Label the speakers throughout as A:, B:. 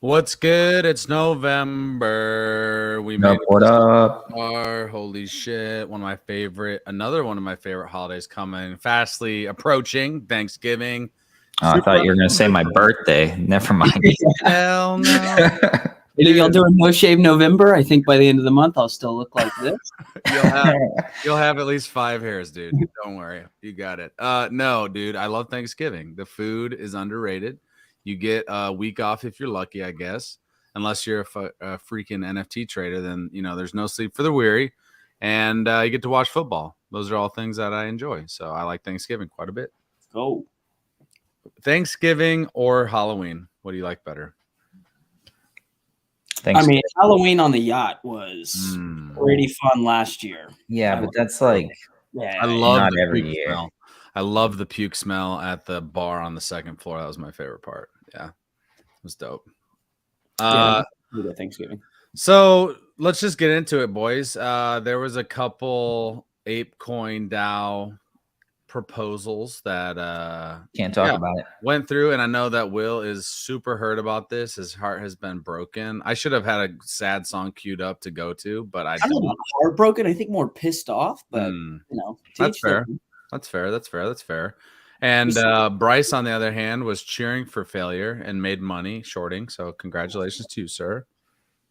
A: What's good? It's November. We made
B: Up,
A: it
B: what
A: this
B: up?
A: far. Holy shit. Another one of my favorite holidays coming fastly approaching. Thanksgiving.
B: Oh, I
A: Super
B: thought you were going to say my birthday. Never mind.
A: hell no.
C: Y'all
A: Dude,
C: doing No Shave November? I think by the end of the month I'll still look like this.
A: you'll have at least 5 hairs, dude. Don't worry. You got it. No, dude. I love Thanksgiving. The food is underrated. You get a week off if you're lucky, I guess. Unless you're a freaking NFT trader, then there's no sleep for the weary, and you get to watch football. Those are all things that I enjoy. So I like Thanksgiving quite a bit.
C: Go.
A: Thanksgiving or Halloween? What do you like better?
C: I mean, Halloween on the yacht was pretty fun last year.
B: Yeah, but that's like
A: I love
B: not
A: the
B: every
A: puke
B: year.
A: smell. I love the puke smell at the bar on the second floor. That was my favorite part. Yeah, it was dope.
C: Thanksgiving.
A: So let's just get into it, boys. There was a couple ApeCoin DAO proposals that
B: can't talk about it.
A: Went through, and I know that Will is super hurt about this. His heart has been broken. I should have had a sad song queued up to go to, but I don't.
C: Not heartbroken. I think more pissed off, but
A: that's fair. That's fair. And Bryce, on the other hand, was cheering for failure and made money shorting. So congratulations to you, sir.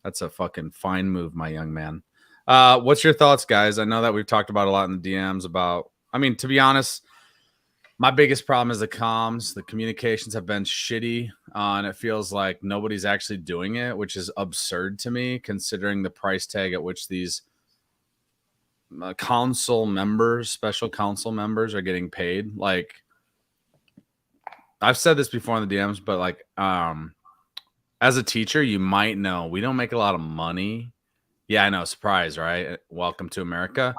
A: That's a fucking fine move, my young man. What's your thoughts, guys? I know that we've talked about a lot in the DMs about, to be honest, my biggest problem is the comms. The communications have been shitty, and it feels like nobody's actually doing it, which is absurd to me, considering the price tag at which these special council members are getting paid. Like, I've said this before in the DMs, but like, as a teacher, you might know we don't make a lot of money. Yeah, I know. Surprise, right? Welcome to America.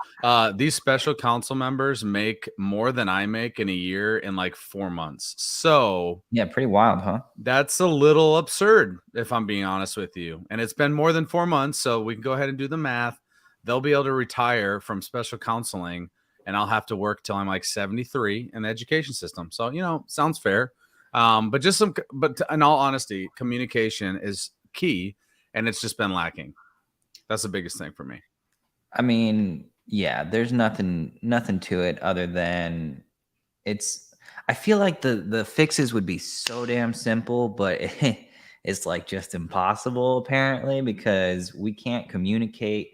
A: These special council members make more than I make in a year in like 4 months. So
B: yeah, pretty wild, huh?
A: That's a little absurd, if I'm being honest with you. And it's been more than 4 months, so we can go ahead and do the math. They'll be able to retire from special counseling, and I'll have to work till I'm like 73 in the education system. So, sounds fair. But in all honesty, communication is key, and it's just been lacking. That's the biggest thing for me.
B: I mean, yeah, there's nothing to it other than I feel like the fixes would be so damn simple, but it's like just impossible apparently, because we can't communicate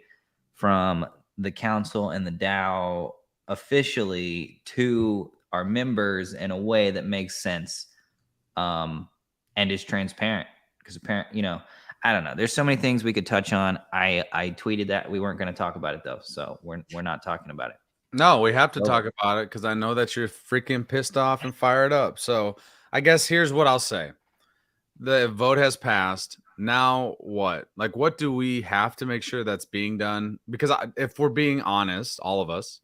B: from the council and the DAO officially to our members in a way that makes sense and is transparent. Because apparently, I don't know. There's so many things we could touch on. I tweeted that we weren't going to talk about it though, so we're not talking about it.
A: No, we have to talk about it because I know that you're freaking pissed off and fired up. So I guess here's what I'll say: the vote has passed. Now what? Like, what do we have to make sure that's being done? Because if we're being honest, all of us,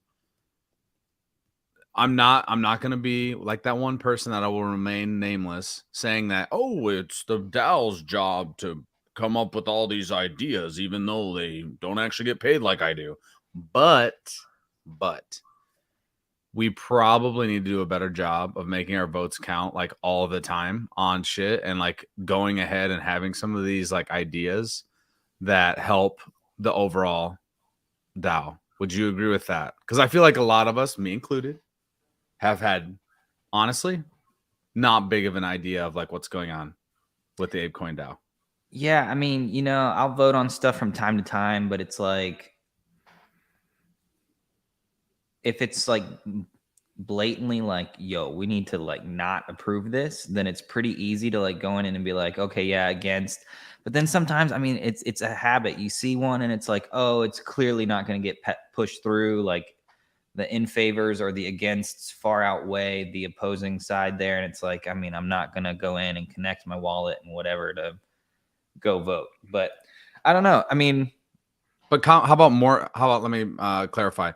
A: I'm not going to be like that one person that I will remain nameless saying that, oh, it's the DAO's job to come up with all these ideas, even though they don't actually get paid like I do. But we probably need to do a better job of making our votes count like all the time on shit, and like going ahead and having some of these like ideas that help the overall DAO. Would you agree with that? Because I feel like a lot of us, me included, have had, honestly, not big of an idea of like what's going on with the ApeCoin DAO.
B: Yeah, I mean, I'll vote on stuff from time to time, but it's like, if it's like blatantly like, yo, we need to like not approve this, then it's pretty easy to like go in and be like, okay, yeah, against. But then sometimes, it's a habit. You see one and it's like, oh, it's clearly not going to get pushed through. Like, the in favors or the againsts far outweigh the opposing side there. And it's like, I'm not going to go in and connect my wallet and whatever to go vote. But I don't know.
A: But how about let me clarify.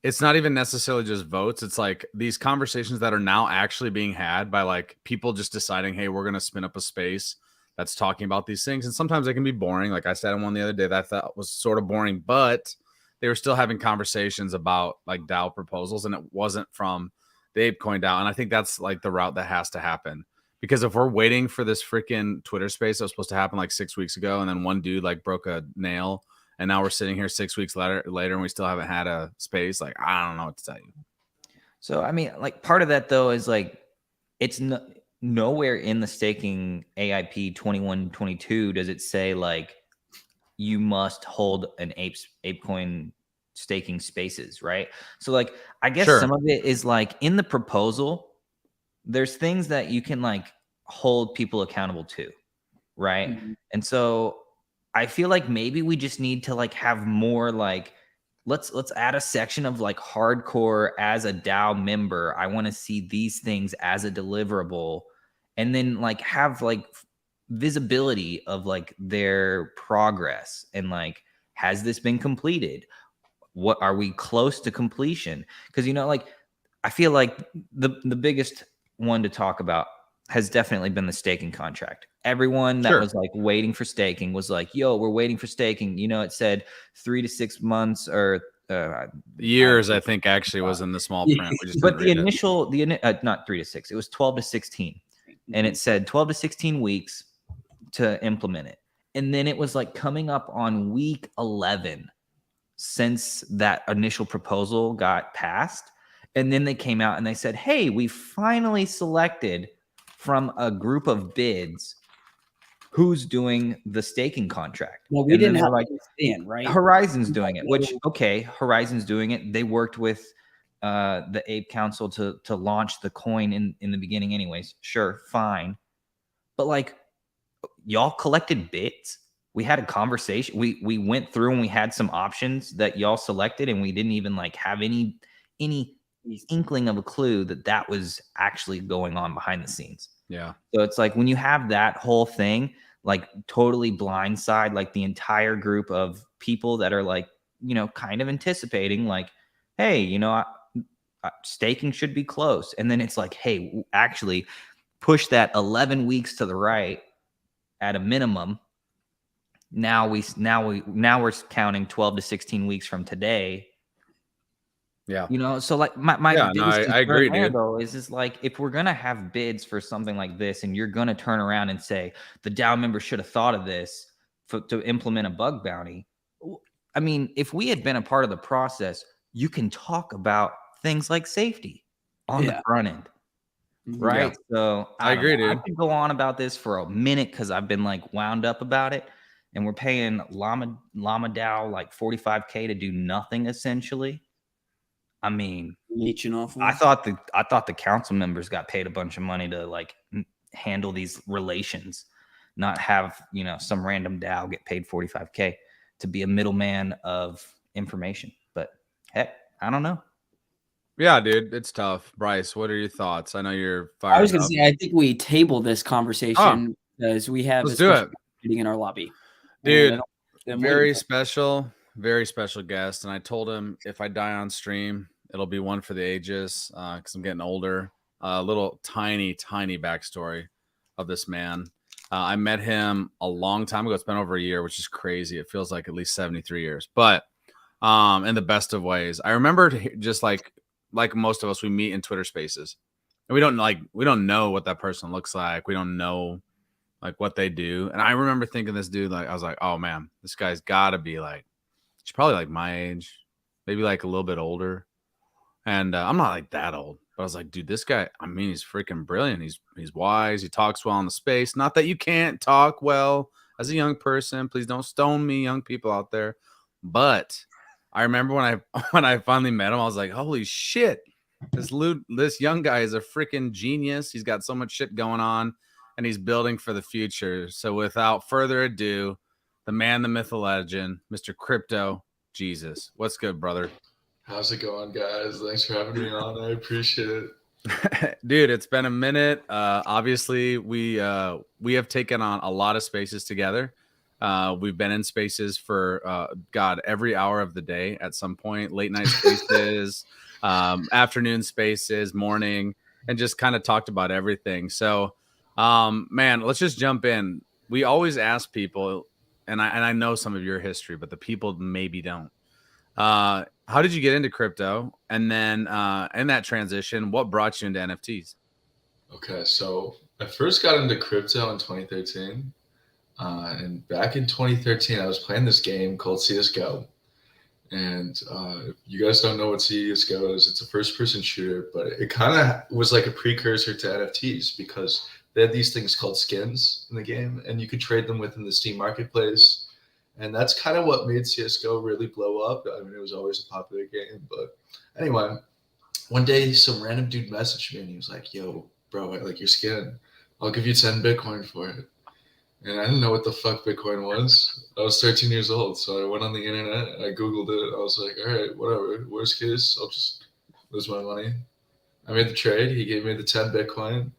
A: It's not even necessarily just votes. It's like these conversations that are now actually being had by like people just deciding, hey, we're going to spin up a space that's talking about these things. And sometimes they can be boring. Like I said in one the other day that I thought was sort of boring, but they were still having conversations about like DAO proposals, and it wasn't from the ApeCoin DAO. And I think that's like the route that has to happen, Because if we're waiting for this freaking Twitter space that was supposed to happen like 6 weeks ago, and then one dude like broke a nail, and now we're sitting here 6 weeks later and we still haven't had a space, like I don't know what to tell you.
B: So I mean, like part of that though is like it's nowhere in the staking AIP 2122 does it say like you must hold an ApeCoin staking spaces, right? So like I guess some of it is like in the proposal, there's things that you can like hold people accountable to, right?
C: Mm-hmm.
B: And so I feel like maybe we just need to like have more like let's add a section of like hardcore as a DAO member. I want to see these things as a deliverable, and then like have like visibility of like their progress and like has this been completed? What are we close to completion? Because like I feel like the biggest one to talk about has definitely been the staking contract. Everyone that was like waiting for staking was like, yo, we're waiting for staking. It said 3 to 6 months or
A: years, I think actually was in the small print. We just
B: but the initial, not 3 to 6, it was 12 to 16. And it said 12 to 16 weeks to implement it. And then it was like coming up on week 11 since that initial proposal got passed. And then they came out and they said, hey, we finally selected from a group of bids who's doing the staking contract.
C: Well, we didn't have like right?
B: Horizon's doing it, which, okay, Horizon's doing it. They worked with the Ape Council to launch the coin in the beginning anyways. Sure, fine. But like, y'all collected bids. We had a conversation. We went through and we had some options that y'all selected, and we didn't even like have any inkling of a clue that was actually going on behind the scenes.
A: Yeah.
B: So it's like when you have that whole thing, like totally blindside, like the entire group of people that are like, kind of anticipating like, hey, staking should be close. And then it's like, hey, actually push that 11 weeks to the right at a minimum. Now we're counting 12 to 16 weeks from today.
A: Yeah.
B: So like my biggest
A: I agree,
B: there,
A: dude.
B: though, is like if we're gonna have bids for something like this, and you're gonna turn around and say the DAO member should have thought of this to implement a bug bounty. I mean, if we had been a part of the process, you can talk about things like safety on the front end. Right. Yeah. So
A: I agree, dude.
B: I could go on about this for a minute because I've been like wound up about it. And we're paying Llama DAO like $45K to do nothing essentially. I mean, I thought the council members got paid a bunch of money to like handle these relations, not have, some random DAO get paid $45K to be a middleman of information. But heck, I don't know.
A: Yeah, dude, it's tough. Bryce, what are your thoughts? I know you're fired.
C: I was going to say, I think we table this conversation because we have
A: let's do it
C: meeting in our lobby.
A: Dude, very special guest. And I told him if I die on stream, it'll be one for the ages because I'm getting older. A little tiny backstory of this man. I met him a long time ago. It's been over a year, which is crazy. It feels like at least 73 years, but in the best of ways. I remember just like most of us, we meet in Twitter spaces and we don't know what that person looks like. We don't know like what they do. And I remember thinking this dude, like, I was like, oh man, this guy's gotta be like, he's probably like my age, maybe like a little bit older. And I'm not like that old, but I was like, dude, this guy, I mean, he's freaking brilliant. He's wise. He talks well in the space. Not that you can't talk well as a young person. Please don't stone me, young people out there. But I remember when I finally met him, I was like, holy shit, this young guy is a freaking genius. He's got so much shit going on and he's building for the future. So without further ado, the man, the myth, the legend, Mr. Crypto Jesus. What's good, brother?
D: How's it going, guys? Thanks for having me on. I appreciate it.
A: Dude, it's been a minute. Obviously, we have taken on a lot of spaces together. We've been in spaces for every hour of the day at some point, late night spaces, afternoon spaces, morning, and just kind of talked about everything. So, man, let's just jump in. We always ask people, and I know some of your history, but the people maybe don't. How did you get into crypto? And then in that transition, what brought you into NFTs?
D: Okay, so I first got into crypto in 2013. And back in 2013, I was playing this game called CSGO. And if you guys don't know what CSGO is, it's a first-person shooter, but it kind of was like a precursor to NFTs because they had these things called skins in the game, and you could trade them within the Steam marketplace. And that's kind of what made CSGO really blow up. I mean, it was always a popular game, but anyway, one day some random dude messaged me and he was like, "Yo, bro, I like your skin. I'll give you 10 Bitcoin for it." And I didn't know what the fuck Bitcoin was. I was 13 years old, so I went on the internet, I Googled it. I was like, all right, whatever. Worst case, I'll just lose my money. I made the trade. He gave me the 10 Bitcoin.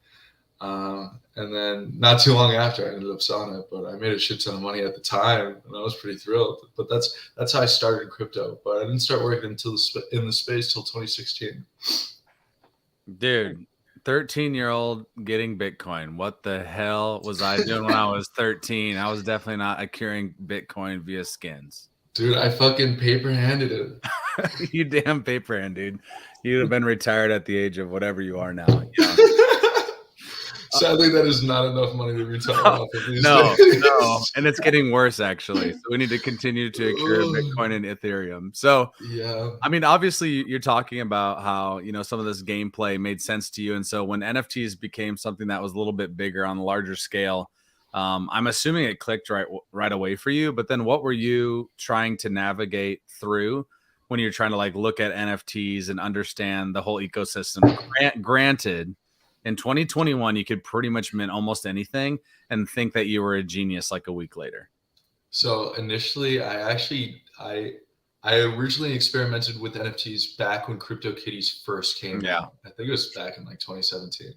D: And then not too long after, I ended up selling it. But I made a shit ton of money at the time, and I was pretty thrilled. But that's how I started in crypto. But I didn't start working in the space till 2016.
A: Dude, 13-year-old getting Bitcoin. What the hell was I doing when I was 13? I was definitely not acquiring Bitcoin via skins.
D: Dude, I fucking paper handed it.
A: You damn paper hand, dude. You'd have been retired at the age of whatever you are now. You know?
D: Sadly, that is not enough money to retire off of these
A: No,
D: days.
A: and it's getting worse actually. So we need to continue to accrue Bitcoin and Ethereum. So
D: Yeah.
A: I mean, obviously, you're talking about how some of this gameplay made sense to you, and so when NFTs became something that was a little bit bigger on a larger scale, I'm assuming it clicked right away for you. But then, what were you trying to navigate through when you're trying to like look at NFTs and understand the whole ecosystem? Granted, in 2021, you could pretty much mint almost anything and think that you were a genius like a week later.
D: So initially, I originally experimented with NFTs back when CryptoKitties first came out. I think it was back in like 2017,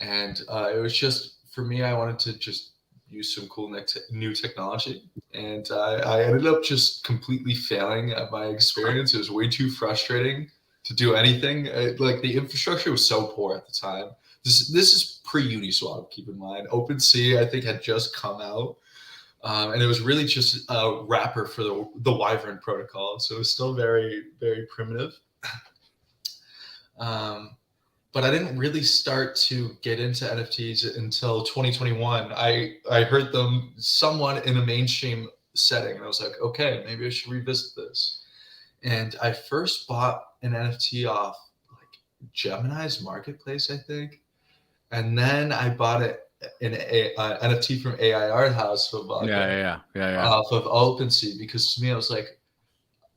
D: and it was just for me. I wanted to just use some cool new technology, and I ended up just completely failing at my experience. It was way too frustrating to do anything. Like the infrastructure was so poor at the time. This is pre-Uniswap. Keep in mind, OpenSea I think had just come out. And it was really just a wrapper for the Wyvern protocol. So it was still very, very primitive. But I didn't really start to get into NFTs until 2021. I heard them somewhat in a mainstream setting. And I was like, okay, maybe I should revisit this. And I first bought an NFT off like Gemini's marketplace, I think. And then I bought it an NFT from AI Art House off of OpenSea, because to me I was like,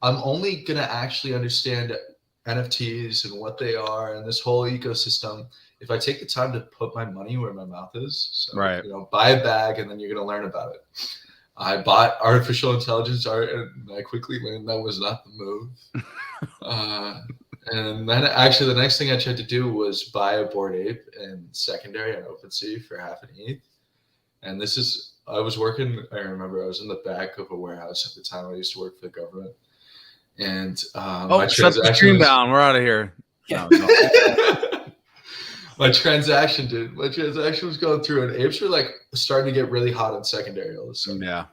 D: I'm only gonna actually understand NFTs and what they are and this whole ecosystem if I take the time to put my money where my mouth is. So buy a bag and then you're gonna learn about it. I bought artificial intelligence art and I quickly learned that was not the move. And then actually the next thing I tried to do was buy a Bored Ape and secondary on OpenSea for half an ETH. And I remember I was in the back of a warehouse at the time. I used to work for the government. And my
A: shut the stream down. We're out of here.
C: Yeah.
D: My transaction was going through, and apes were like starting to get really hot on secondary all of a sudden.
A: Yeah.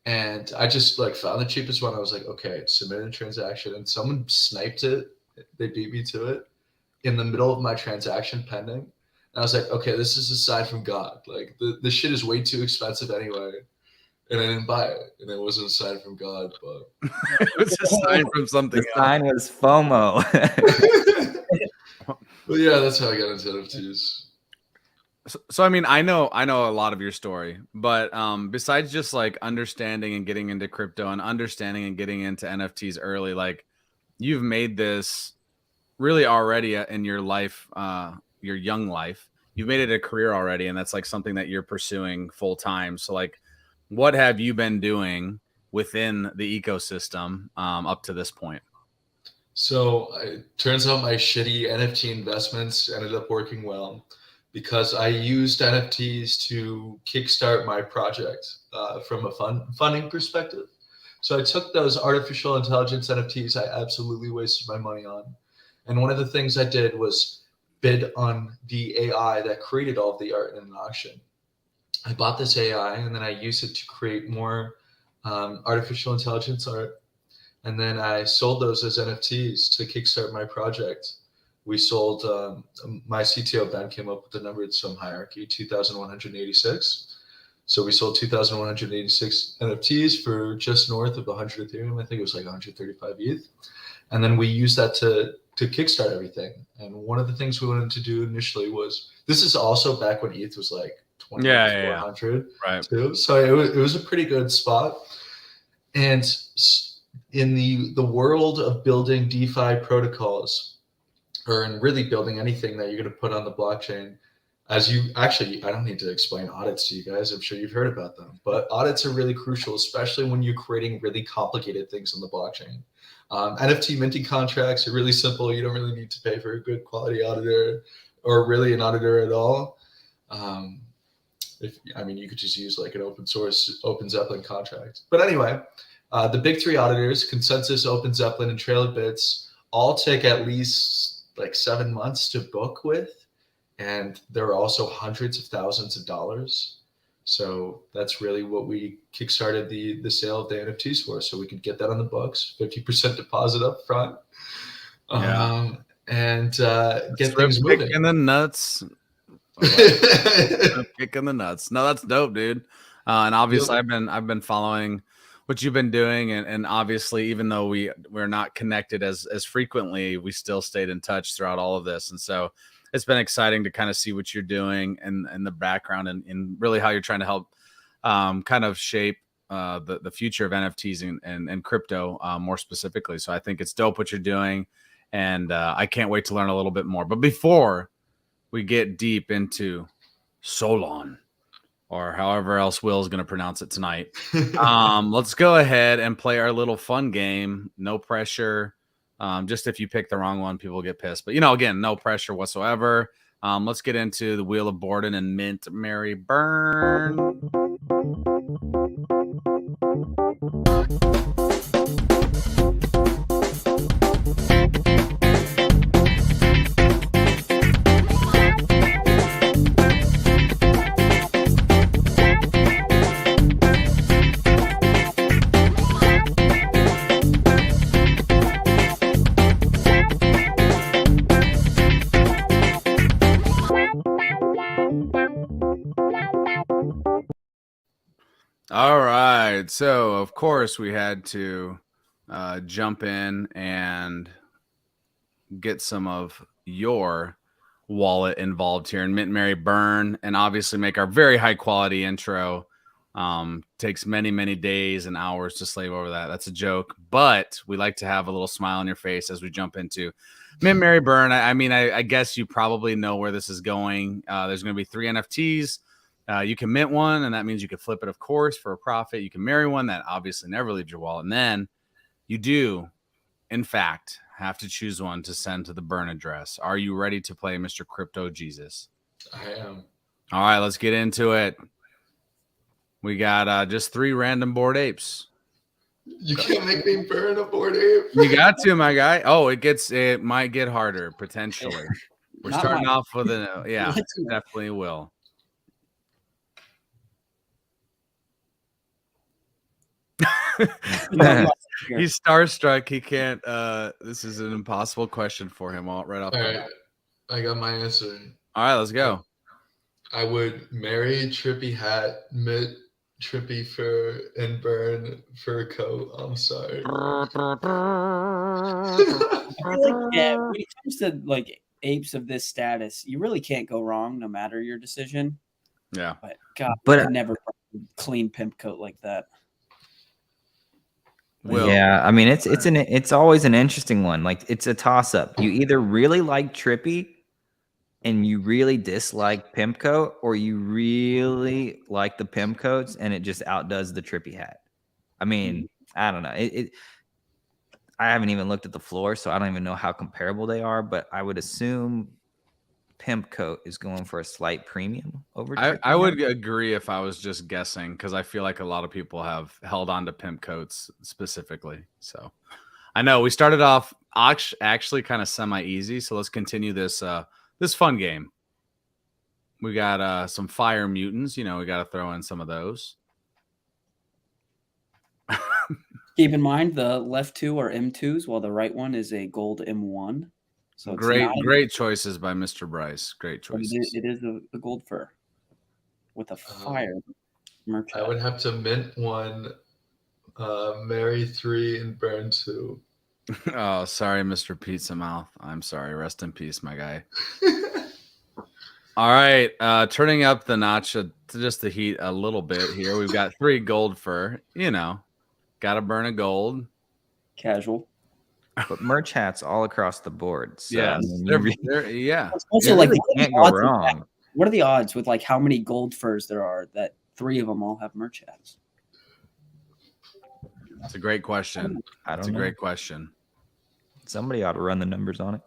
D: And I just like found the cheapest one. I was like, okay, submit a transaction, and someone sniped it. They beat me to it in the middle of my transaction pending. And I was like, okay, this is a sign from God. Like the shit is way too expensive anyway. And I didn't buy it. And it wasn't a sign from God, but
A: it was a sign from something.
B: The sign was FOMO.
D: But yeah, that's how I got into NFTs.
A: So I mean, I know a lot of your story, but besides just like understanding and getting into crypto and understanding and getting into NFTs early, like you've made this really already in your life, your young life. You've made it a career already, and that's like something that you're pursuing full time. So like, what have you been doing within the ecosystem up to this point?
D: So it turns out my shitty NFT investments ended up working well, because I used NFTs to kickstart my project from a funding perspective. So I took those artificial intelligence NFTs I absolutely wasted my money on. And one of the things I did was bid on the AI that created all of the art in an auction. I bought this AI and then I used it to create more artificial intelligence art. And then I sold those as NFTs to kickstart my project, we sold. My CTO Ben came up with the number in some hierarchy, 2,186. So we sold 2,186 NFTs for just north of 100 Ethereum. I think it was like 135 ETH. And then we used that to kickstart everything. And one of the things we wanted to do initially was, this is also back when ETH was like 2,400
A: right
D: too. So it was a pretty good spot. And in the world of building DeFi protocols, or in really building anything that you're going to put on the blockchain, as you actually, I don't need to explain audits to you guys. I'm sure you've heard about them, but audits are really crucial, especially when you're creating really complicated things on the blockchain. NFT minting contracts are really simple. You don't really need to pay for a good quality auditor, or really an auditor at all. You could just use like an open source Open Zeppelin contract. But anyway, the big three auditors, Consensus, Open Zeppelin, and Trail of Bits, all take at least like 7 months to book with. And there are also hundreds of thousands of dollars. So that's really what we kickstarted the sale of the NFTs for. So we could get that on the books, 50% deposit up front, and get things moving.
A: Kicking the nuts. Kicking the nuts. No, that's dope, dude. And obviously, I've been following what you've been doing, and obviously, even though we're not connected as frequently, we still stayed in touch throughout all of this, and so it's been exciting to kind of see what you're doing and the background and really how you're trying to help kind of shape the future of NFTs and crypto more specifically. So I think it's dope what you're doing, and I can't wait to learn a little bit more. But before we get deep into Solon, or however else Will is going to pronounce it tonight, let's go ahead and play our little fun game. No pressure. Just if you pick the wrong one, people get pissed. But, again, no pressure whatsoever. Let's get into the Wheel of Borden and Mint Mary Burn. All right. So, of course, we had to jump in and get some of your wallet involved here in Mint Mary Burn, and obviously make our very high quality intro. Takes many, many days and hours to slave over that. That's a joke, but we like to have a little smile on your face as we jump into Mint Mary Burn. I guess you probably know where this is going. There's going to be 3 NFTs. You can mint one, and that means you can flip it, of course, for a profit. You can marry one that obviously never leaves your wallet. And then you do, in fact, have to choose one to send to the burn address. Are you ready to play Mr. Crypto Jesus?
D: I am.
A: All right, let's get into it. We got just 3 random Bored Apes.
D: You can't make me burn a Bored Ape.
A: You got to, my guy. Oh, it might get harder, potentially. We're starting off with definitely will. He's starstruck. He can't. This is an impossible question for him. Right off.
D: All right, I got my answer.
A: All right, let's go.
D: I would marry Trippy Hat, mint Trippy fur, and burn fur coat. I'm sorry.
C: I feel like, when it comes to like apes of this status, you really can't go wrong no matter your decision.
A: Yeah.
C: But God, I never clean pimp coat like that.
B: Yeah, I mean it's always an interesting one. Like, it's a toss up. You either really like Trippy and you really dislike pimp coat, or you really like the pimp coats and it just outdoes the Trippy hat. I mean, I don't know. I haven't even looked at the floor, so I don't even know how comparable they are, but I would assume pimp coat is going for a slight premium over Trippy.
A: I would agree if I was just guessing, because I feel like a lot of people have held on to pimp coats specifically. So I know we started off actually kind of semi-easy, so let's continue this this fun game. We got some fire mutants. We got to throw in some of those.
C: Keep in mind the left 2 are M2s, while the right one is a gold M1. So it's
A: great choices by Mr. Bryce. Great
C: but
A: choices.
C: it is the gold fur with a fire merch.
D: I would have to mint 1, marry 3, and burn 2.
A: Oh, sorry, Mr. Pizza Mouth. I'm sorry. Rest in peace, my guy. All right, turning up the notch just the heat a little bit here. We've got 3 gold fur. You know, got to burn a gold.
C: Casual.
B: But merch hats all across the board. So
A: Yeah,
B: I mean,
A: yeah.
C: It's also
B: you
C: like
B: really
C: what are
B: can't
C: the
B: go
C: odds with
B: wrong.
C: that? What are the odds with like how many gold furs there are that 3 of them all have merch hats?
A: It's a great question.
B: I don't
A: It's a
B: know.
A: great question.
B: Somebody ought to run the numbers on it.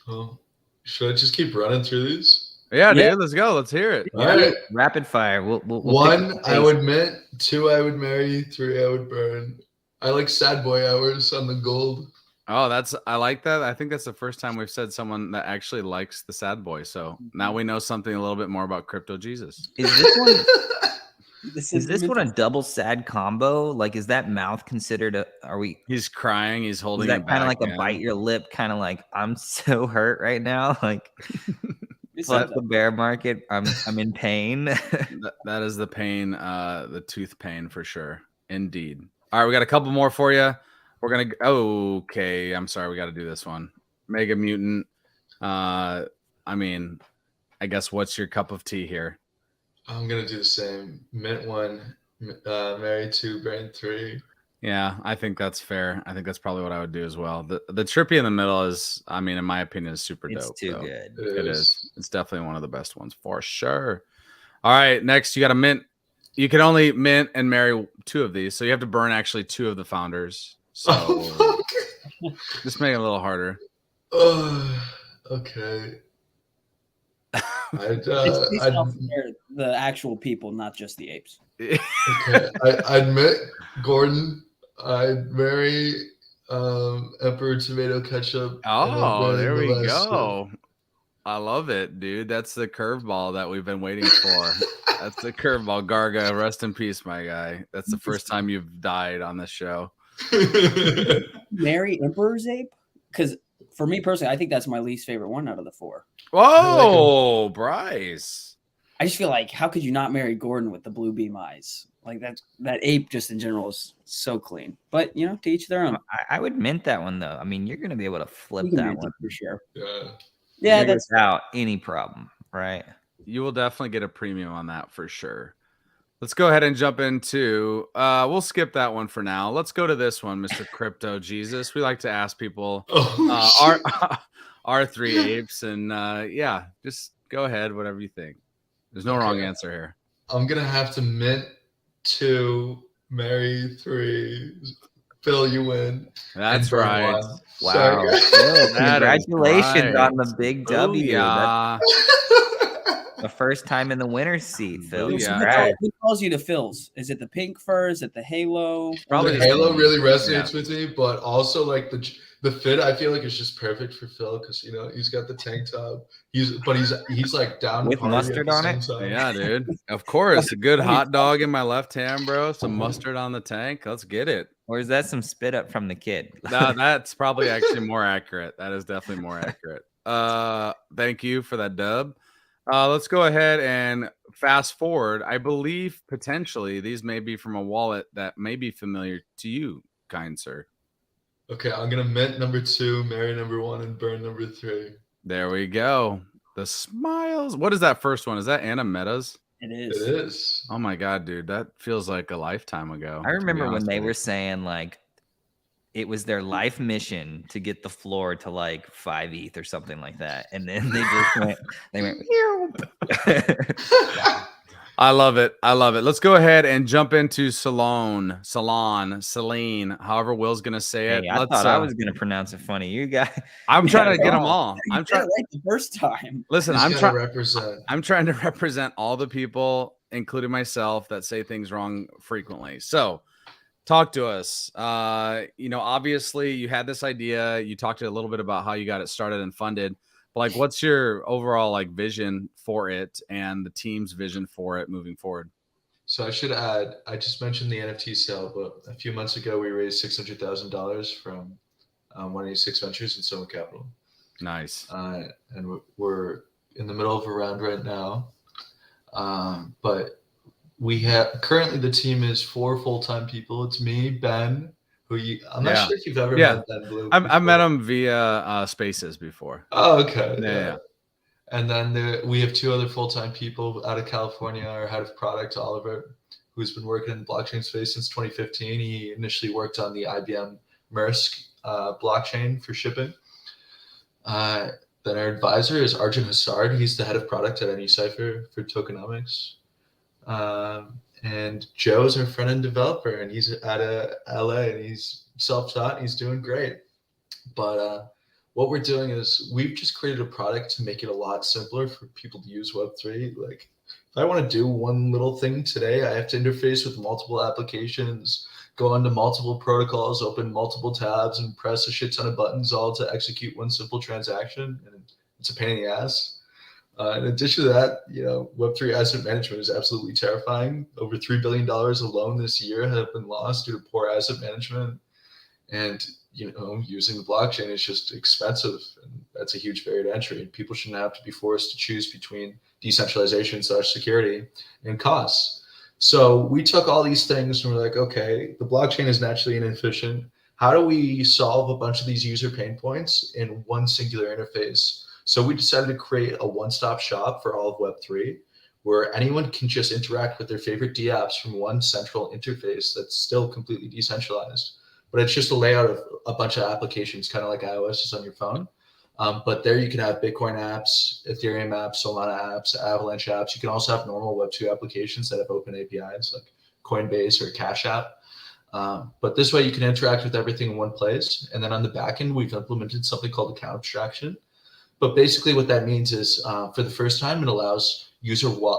D: Well, should I just keep running through these?
A: Yeah,
C: Yeah.
A: dude. Let's go. Let's hear it.
D: All right.
B: Rapid fire. We'll
D: 1,
B: pick
D: I would mint. 2, I would marry. 3, I would burn. I like sad boy hours on the gold.
A: Oh, I like that. I think that's the first time we've said someone that actually likes the sad boy. So now we know something a little bit more about Crypto Jesus.
B: Is this one?
C: This
B: Is this
C: the
B: one a double sad combo? Like, is that mouth considered a? Are we?
A: He's crying. He's
B: Is
A: holding
B: that
A: it
B: kind of
A: back.
B: like a
A: man.
B: bite your lip? Kind of like I'm so hurt right now. Like,
C: It's
B: fuck the bear market. I'm in pain.
A: That is the pain, the tooth pain for sure. Indeed. All right, we got a couple more for you. We're gonna. Okay, I'm sorry. We got to do this one. Mega Mutant. I mean, I guess what's your cup of tea here?
D: I'm gonna do the same. Mint 1, marry 2, burn 3.
A: Yeah, I think that's fair. I think that's probably what I would do as well. The trippy in the middle is, I mean, in my opinion, is super
B: It's
A: dope.
B: too
A: though.
B: good.
A: It is. It's definitely one of the best ones for sure. All right, next you got to mint. You can only mint and marry 2 of these, so you have to burn actually 2 of the founders. So just make it a little harder.
D: Okay.
C: the actual people, not just the apes.
D: Okay. I'd mint Gordon. I'd marry Emperor Tomato Ketchup.
A: Oh, there we go. I love it, dude. That's the curveball that we've been waiting for. That's the curveball. Garga, rest in peace, my guy. That's the first time you've died on this show.
C: Marry Emperor's ape? Because for me personally, I think that's my least favorite one out of the 4.
A: Whoa, Bryce.
C: I just feel like, how could you not marry Gordon with the blue beam eyes? Like that ape just in general is so clean. But, you know, to each their own.
B: I would mint that one, though. I mean, you're going to be able to flip that one
C: for sure.
D: Yeah.
C: Yeah, that's
B: without any problem, right?
A: You will definitely get a premium on that for sure. Let's go ahead and jump into, we'll skip that one for now. Let's go to this one, Mr. Crypto Jesus. We like to ask people our 3 apes, and yeah, just go ahead, whatever you think. There's no wrong answer here.
D: I'm going to have to mint 2, marry 3. Phil, you win.
A: That's right.
B: Wow. Phil, congratulations on the big W.
A: Yeah.
B: The first time in the winner's seat, Phil.
A: Yeah.
C: Who calls you to Phil's? Is it the pink fur? Is it the halo?
D: Probably the halo really resonates with me, but also like the fit. I feel like it's just perfect for Phil because you know he's got the tank top. He's like down
B: with mustard on it.
A: Yeah, dude. Of course, a good hot dog in my left hand, bro. Some mustard on the tank. Let's get it.
B: Or is that some spit up from the kid?
A: No, that's probably actually more accurate. That is definitely more accurate. Thank you for that dub. Let's go ahead and fast forward. I believe potentially these may be from a wallet that may be familiar to you, kind sir.
D: Okay, I'm gonna mint number 2, marry number 1, and burn number 3.
A: There we go. The smiles. What is that first one? Is that Anna Meta's?
C: It is.
D: It is.
A: Oh my god, dude, that feels like a lifetime ago.
B: I remember when they were saying like it was their life mission to get the floor to like 5 ETH or something like that, and then they just went.
A: I love it. I love it. Let's go ahead and jump into Solon, Celine, however Will's gonna say it.
B: I thought I was gonna pronounce it funny. You guys,
A: I'm trying to get them all. I'm trying
C: right the first time.
A: Listen,
D: I'm trying to represent.
A: I'm trying to represent all the people, including myself, that say things wrong frequently. So, talk to us. You know, obviously, you had this idea. You talked a little bit about how you got it started and funded. But like, what's your overall like vision for it and the team's vision for it moving forward?
D: So I should add, I just mentioned the NFT sale, but a few months ago we raised $600,000 from 186 Ventures and Soma Capital.
A: Nice.
D: And we're in the middle of a round right now. But we have currently the team is 4 full-time people. It's me, Ben, I'm not sure if you've ever met Ben Blue.
A: I've met him via Spaces before.
D: Oh, okay.
A: Yeah.
D: And then we have 2 other full-time people out of California, our head of product, Oliver, who's been working in the blockchain space since 2015. He initially worked on the IBM immersed blockchain for shipping. Then our advisor is Arjun Hassard. He's the head of product at AnyCipher for tokenomics. And Joe's our front-end developer, and he's out of LA, and he's self-taught, and he's doing great. But what we're doing is we've just created a product to make it a lot simpler for people to use Web3. Like, if I want to do one little thing today, I have to interface with multiple applications, go onto multiple protocols, open multiple tabs, and press a shit ton of buttons all to execute one simple transaction. And it's a pain in the ass. In addition to that, Web3 asset management is absolutely terrifying. Over $3 billion alone this year have been lost due to poor asset management. And, using the blockchain is just expensive. And that's a huge barrier to entry. And people shouldn't have to be forced to choose between decentralization/security and costs. So we took all these things and we're like, okay, the blockchain is naturally inefficient. How do we solve a bunch of these user pain points in one singular interface? So we decided to create a one-stop shop for all of Web3, where anyone can just interact with their favorite dApps from one central interface that's still completely decentralized. But it's just a layout of a bunch of applications, kind of like iOS is on your phone. But there you can have Bitcoin apps, Ethereum apps, Solana apps, Avalanche apps. You can also have normal Web2 applications that have open APIs like Coinbase or Cash App. But this way you can interact with everything in one place. And then on the back end, we've implemented something called account abstraction. But basically what that means is for the first time, it allows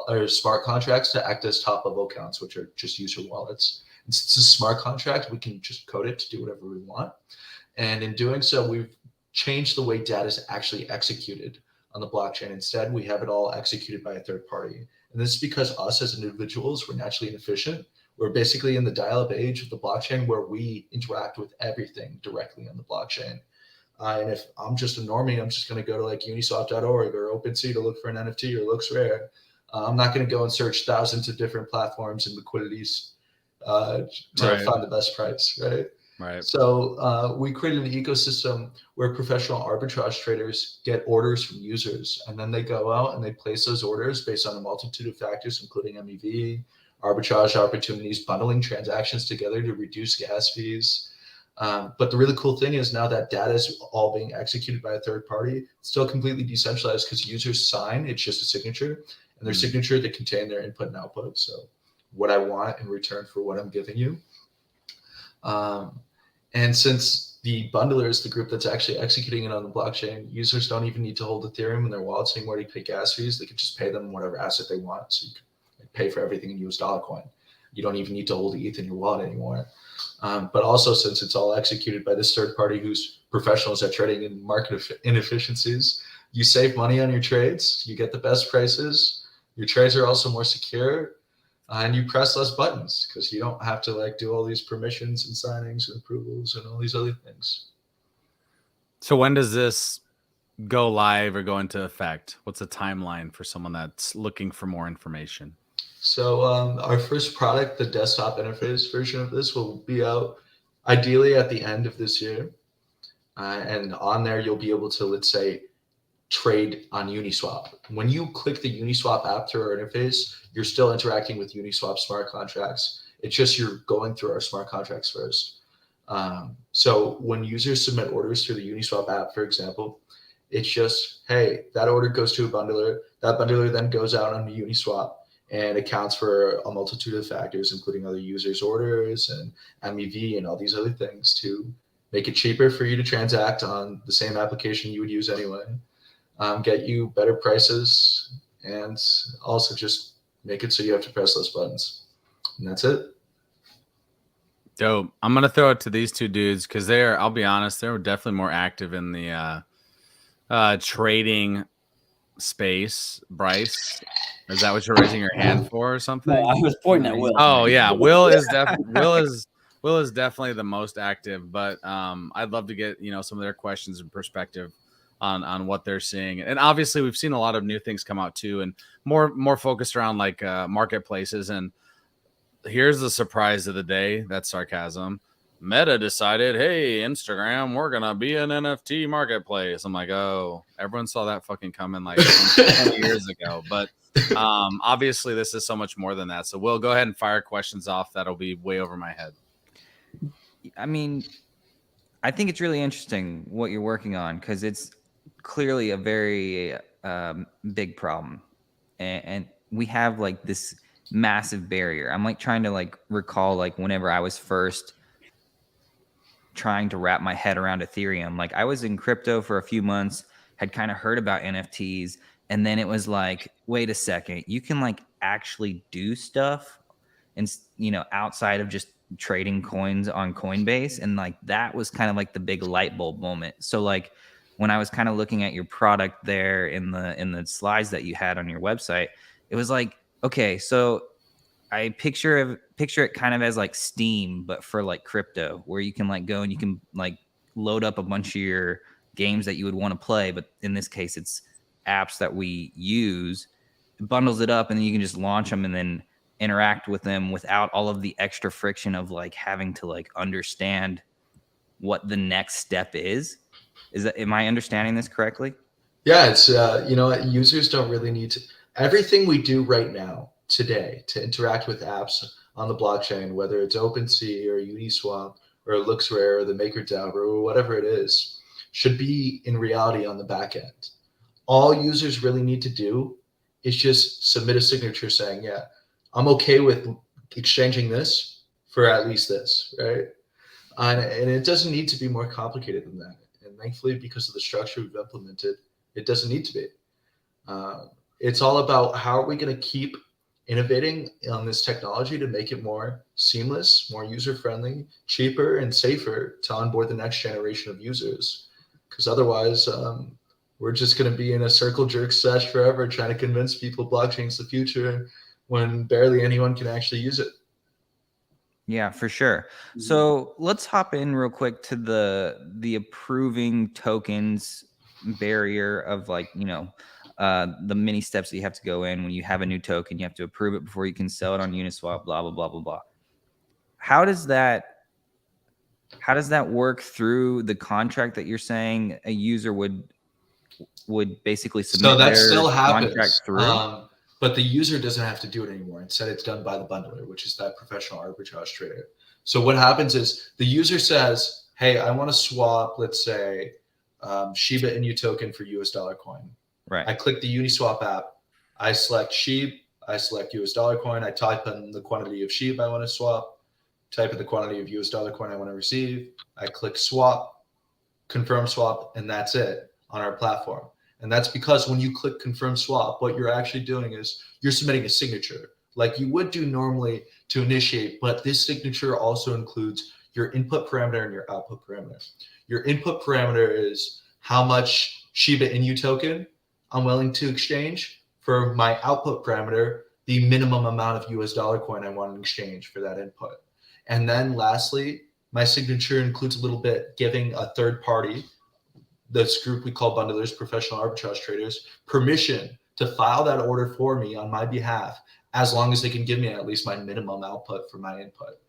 D: or smart contracts to act as top-level accounts, which are just user wallets. And since it's a smart contract, we can just code it to do whatever we want. And in doing so, we've changed the way data is actually executed on the blockchain. Instead, we have it all executed by a third party. And this is because us as individuals, we're naturally inefficient. We're basically in the dial-up age of the blockchain where we interact with everything directly on the blockchain. And if I'm just a normie, I'm just going to go to like uniswap.org or OpenSea to look for an NFT or looks rare. I'm not going to go and search thousands of different platforms and liquidities to find the best price, right?
A: Right.
D: So we created an ecosystem where professional arbitrage traders get orders from users, and then they go out and they place those orders based on a multitude of factors, including MEV, arbitrage opportunities, bundling transactions together to reduce gas fees. But the really cool thing is now that data is all being executed by a third party, it's still completely decentralized because users sign, it's just a signature, and their signature that contain their input and output. So what I want in return for what I'm giving you. And since the bundler is the group that's actually executing it on the blockchain, users don't even need to hold Ethereum in their wallet anymore to pay gas fees. They can just pay them whatever asset they want. So you can pay for everything in US dollar coin. You don't even need to hold ETH in your wallet anymore. But also, since it's all executed by this third party who's professionals at trading in market inefficiencies, you save money on your trades, you get the best prices, your trades are also more secure, and you press less buttons because you don't have to like do all these permissions and signings and approvals and all these other things.
A: So when does this go live or go into effect? What's the timeline for someone that's looking for more information?
D: So our first product, the desktop interface version of this, will be out ideally at the end of this year. And on there, you'll be able to, let's say, trade on Uniswap. When you click the Uniswap app through our interface, you're still interacting with Uniswap smart contracts. It's just you're going through our smart contracts first. So when users submit orders through the Uniswap app, for example, it's just, hey, that order goes to a bundler. That bundler then goes out on Uniswap and accounts for a multitude of factors, including other users' orders and MEV and all these other things to make it cheaper for you to transact on the same application you would use anyway, get you better prices, and also just make it so you have to press less buttons. And that's it.
A: Dope. I'm going to throw it to these two dudes because I'll be honest, they're definitely more active in the trading space. Bryce, Is that what you're raising your hand for or something?
C: No, I was pointing at Will.
A: Oh yeah, Will is definitely the most active, but I'd love to get some of their questions and perspective on what they're seeing. And obviously we've seen a lot of new things come out too, and more focused around like marketplaces. And here's the surprise of the day. That's sarcasm. Meta decided, hey, Instagram, we're gonna be an NFT marketplace. I'm like, oh, everyone saw that fucking coming like 20 years ago. But obviously this is so much more than that. So Will, go ahead and fire questions off. That'll be way over my head.
B: I mean, I think it's really interesting what you're working on, because it's clearly a very big problem, and we have like this massive barrier. I'm like trying to like recall like whenever I was first trying to wrap my head around Ethereum. Like I was in crypto for a few months, had kind of heard about NFTs, and then it was like, wait a second, you can like actually do stuff and outside of just trading coins on Coinbase. And like that was kind of like the big light bulb moment. So like when I was kind of looking at your product there in the slides that you had on your website, it was like, okay, so I picture it kind of as like Steam, but for like crypto, where you can like go and you can like load up a bunch of your games that you would want to play. But in this case, it's apps that we use, it bundles it up, and then you can just launch them and then interact with them without all of the extra friction of like having to like understand what the next step is. Am I understanding this correctly?
D: Yeah, it's users don't really need to. Everything we do right now today to interact with apps on the blockchain, whether it's OpenSea or Uniswap or LooksRare or the MakerDAO or whatever it is, should be in reality on the back end. All users really need to do is just submit a signature saying, yeah, I'm okay with exchanging this for at least this, right? And it doesn't need to be more complicated than that. And thankfully, because of the structure we've implemented, it doesn't need to be. It's all about how are we going to keep innovating on this technology to make it more seamless, more user-friendly, cheaper, and safer to onboard the next generation of users. Because otherwise, we're just going to be in a circle jerk sesh forever trying to convince people blockchain's the future when barely anyone can actually use it.
B: Yeah, for sure. So let's hop in real quick to the approving tokens barrier of like, the many steps that you have to go in when you have a new token. You have to approve it before you can sell it on Uniswap, blah, blah, blah, blah, blah. How does that work through the contract that you're saying a user would basically submit?
D: So that
B: their
D: still happens.
B: Contract through?
D: But the user doesn't have to do it anymore. Instead, it's done by the bundler, which is that professional arbitrage trader. So what happens is the user says, hey, I want to swap, let's say, Shiba Inu token for US dollar coin.
B: Right.
D: I click the Uniswap app. I select SHIB. I select US dollar coin. I type in the quantity of SHIB I want to swap. Type in the quantity of US dollar coin I want to receive. I click swap, confirm swap, and that's it on our platform. And that's because when you click confirm swap, what you're actually doing is you're submitting a signature like you would do normally to initiate, but this signature also includes your input parameter and your output parameter. Your input parameter is how much Shiba Inu token I'm willing to exchange. For my output parameter, the minimum amount of US dollar coin I want to exchange for that input. And then lastly, my signature includes a little bit giving a third party, this group we call bundlers, professional arbitrage traders, permission to file that order for me on my behalf, as long as they can give me at least my minimum output for my input.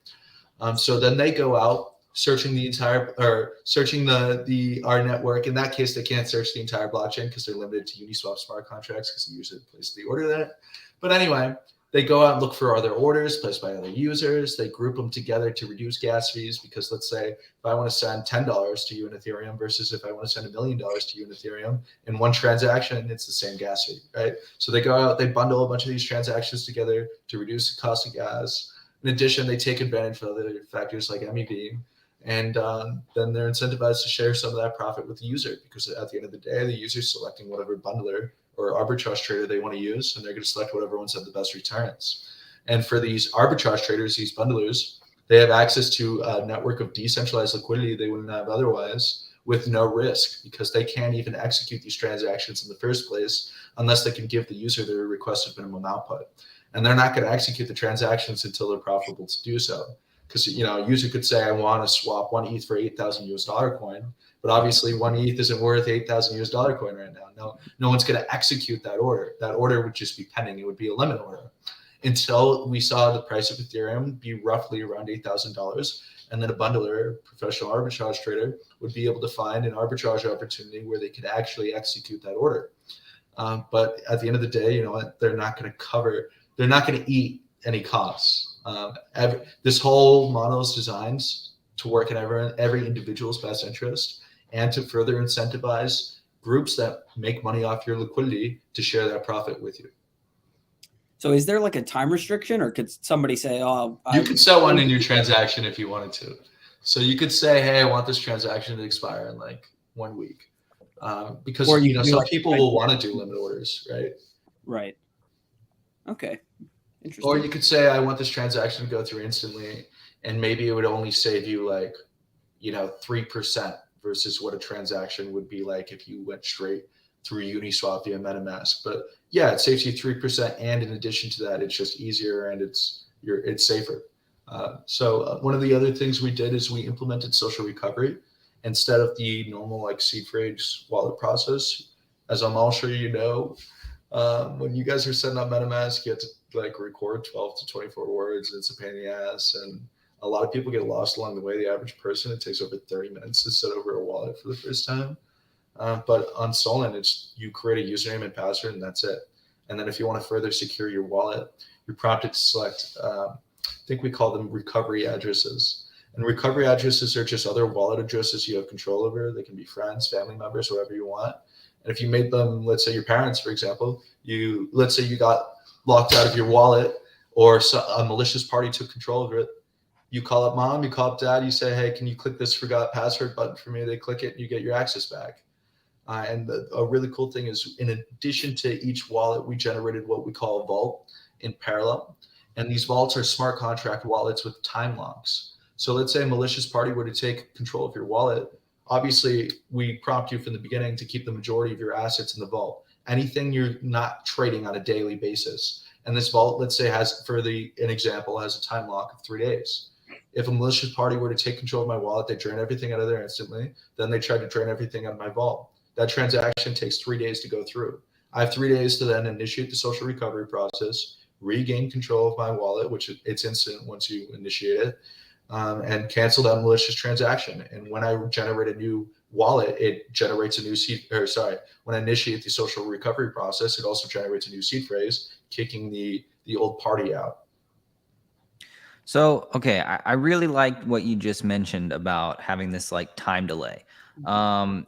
D: So then they go out searching the entire, or searching our network. In that case, they can't search the entire blockchain because they're limited to Uniswap smart contracts because the user placed the order there. But anyway, they go out and look for other orders placed by other users. They group them together to reduce gas fees, because let's say if I want to send $10 to you in Ethereum versus if I want to send $1 million to you in Ethereum, in one transaction, it's the same gas fee, right? So they go out, they bundle a bunch of these transactions together to reduce the cost of gas. In addition, they take advantage of other factors like MEV, and then they're incentivized to share some of that profit with the user, because at the end of the day, the user's selecting whatever bundler or arbitrage trader they want to use, and they're going to select whatever ones have the best returns. And for these arbitrage traders, these bundlers, they have access to a network of decentralized liquidity they wouldn't have otherwise, with no risk, because they can't even execute these transactions in the first place unless they can give the user their requested minimum output. And they're not going to execute the transactions until they're profitable to do so. Because, you know, a user could say, I want to swap 1 ETH for 8,000 US dollar coin, but obviously 1 ETH isn't worth 8,000 US dollar coin right now. No one's going to execute that order. That order would just be pending. It would be a limit order until we saw the price of Ethereum be roughly around $8,000. And then a bundler, professional arbitrage trader, would be able to find an arbitrage opportunity where they could actually execute that order. But at the end of the day, you know what? They're not going to eat any costs. This whole model is designed to work in every individual's best interest and to further incentivize groups that make money off your liquidity to share that profit with you.
C: So is there like a time restriction, or could somebody say, oh,
D: you could set one in your transaction if you wanted to. So you could say, hey, I want this transaction to expire in like 1 week. Because some people will want to do limit orders, right?
C: Right. Okay. Interesting.
D: Or you could say, I want this transaction to go through instantly, and maybe it would only save you like, 3% versus what a transaction would be like if you went straight through Uniswap via MetaMask. But yeah, it saves you 3%, and in addition to that, it's just easier and it's safer. So one of the other things we did is we implemented social recovery instead of the normal like seed phrase wallet process. As I'm all sure you know, when you guys are setting up MetaMask, you have to like record 12 to 24 words, and it's a pain in the ass, and a lot of people get lost along the way. The average person, it takes over 30 minutes to set over a wallet for the first time. But on Solon, it's you create a username and password, and that's it. And then if you want to further secure your wallet, you're prompted to select, I think we call them recovery addresses. And recovery addresses are just other wallet addresses you have control over. They can be friends, family members, whatever you want. And if you made them, let's say your parents, for example, let's say you got locked out of your wallet, or a malicious party took control of it. You call up mom, you call up dad, you say, hey, can you click this forgot password button for me? They click it and you get your access back. And a really cool thing is, in addition to each wallet, we generated what we call a vault in parallel. And these vaults are smart contract wallets with time locks. So let's say a malicious party were to take control of your wallet. Obviously, we prompt you from the beginning to keep the majority of your assets in the vault. Anything you're not trading on a daily basis. And this vault, let's say, has an example, has a time lock of 3 days. If a malicious party were to take control of my wallet, they drain everything out of there instantly. Then they try to drain everything out of my vault. That transaction takes 3 days to go through. I have 3 days to then initiate the social recovery process, regain control of my wallet, which it's instant once you initiate it, and cancel that malicious transaction. And when I generate a new wallet, it generates a new seed, when I initiate the social recovery process, it also generates a new seed phrase, kicking the old party out.
B: So, okay, I really liked what you just mentioned about having this like time delay.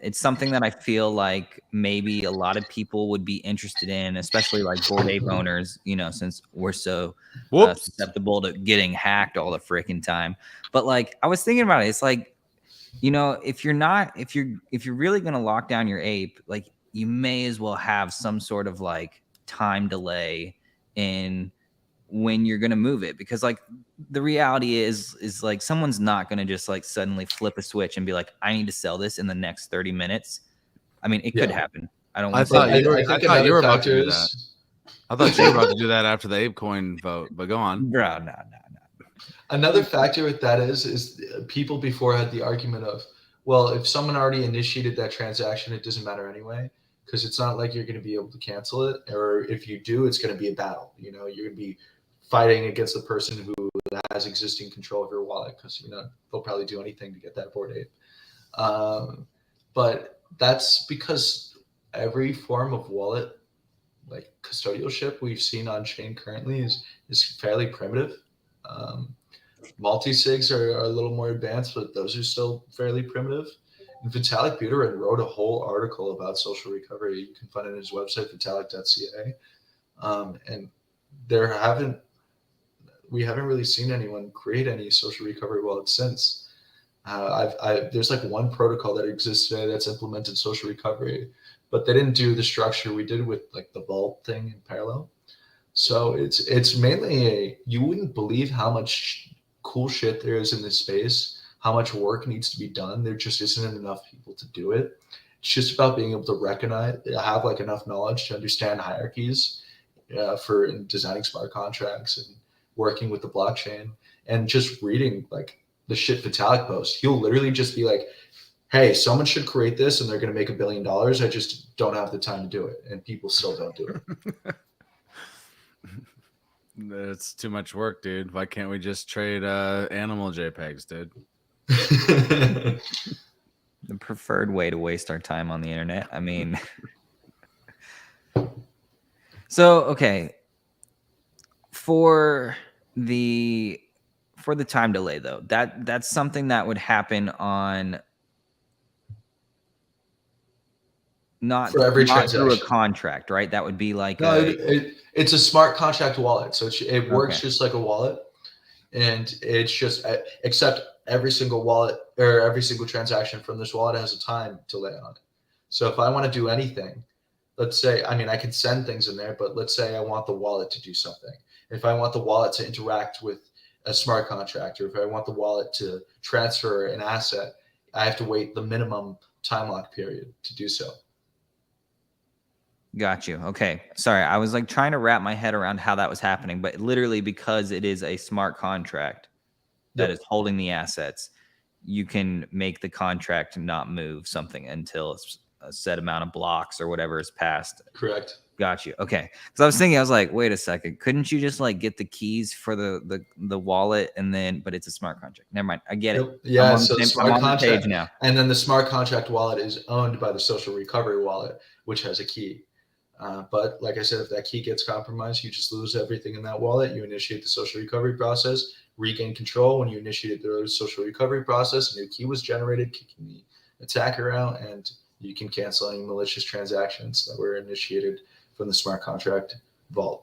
B: It's something that I feel like maybe a lot of people would be interested in, especially like Bored Ape owners, since we're so susceptible to getting hacked all the freaking time. But like, I was thinking about it. It's like, if you're really going to lock down your ape, like you may as well have some sort of like time delay in when you're going to move it, because like the reality is like someone's not going to just like suddenly flip a switch and be like, I need to sell this in the next 30 minutes. I mean, it could happen.
A: I thought you were about to do that. I thought you were about to do that after the ApeCoin vote, but go on.
B: Bro, no.
D: Another factor with that is people before had the argument of, well, if someone already initiated that transaction, it doesn't matter anyway, because it's not like you're going to be able to cancel it. Or if you do, it's going to be a battle. You're going to be fighting against the person who has existing control of your wallet, because they'll probably do anything to get that Bored Ape. But that's because every form of wallet, like custodialship we've seen on chain currently, is fairly primitive. Multi-sigs are a little more advanced, but those are still fairly primitive. And Vitalik Buterin wrote a whole article about social recovery. You can find it on his website, vitalik.ca. And we haven't really seen anyone create any social recovery wallets since. There's like one protocol that exists today that's implemented social recovery, but they didn't do the structure we did with like the vault thing in parallel. So it's mainly you wouldn't believe how much cool shit there is in this space, how much work needs to be done. There just isn't enough people to do it. just about being able to recognize, have like enough knowledge to understand hierarchies for designing smart contracts and working with the blockchain, and just reading like the shit Vitalik post. He'll literally just be like, hey, someone should create this and they're going to make $1 billion. I just don't have the time to do it. And people still don't do it.
A: It's too much work, dude. Why can't we just trade animal JPEGs, dude?
B: The preferred way to waste our time on the internet. I mean, so okay, for the time delay though, that's something that would happen on not
D: for every
B: not through a
D: transaction.
B: contract, right? That would be like
D: No, it's a smart contract wallet, so it works
B: Okay.
D: just like a wallet, and it's just except every single wallet or every single transaction from this wallet has a time delay on it. So if I want to do anything, let's say, I mean, I can send things in there, but let's say I want the wallet to do something. If I want the wallet to interact with a smart contract, or if I want the wallet to transfer an asset, I have to wait the minimum time lock period to do so.
B: Got you. Okay. Sorry. I was like trying to wrap my head around how that was happening, but literally because it is a smart contract that is holding the assets, you can make the contract not move something until a set amount of blocks or whatever is passed.
D: Correct.
B: Got you. Okay. Because I was thinking, I was like, wait a second. Couldn't you just like get the keys for the wallet and then, but it's a smart contract. Never mind. I get it.
D: Yeah. So
B: I'm on the page now.
D: And then the smart contract wallet is owned by the social recovery wallet, which has a key. But like I said, if that key gets compromised, you just lose everything in that wallet. You initiate the social recovery process, regain control. When you initiated the social recovery process, a new key was generated, kicking the attacker out, and you can cancel any malicious transactions that were initiated from the smart contract wallet.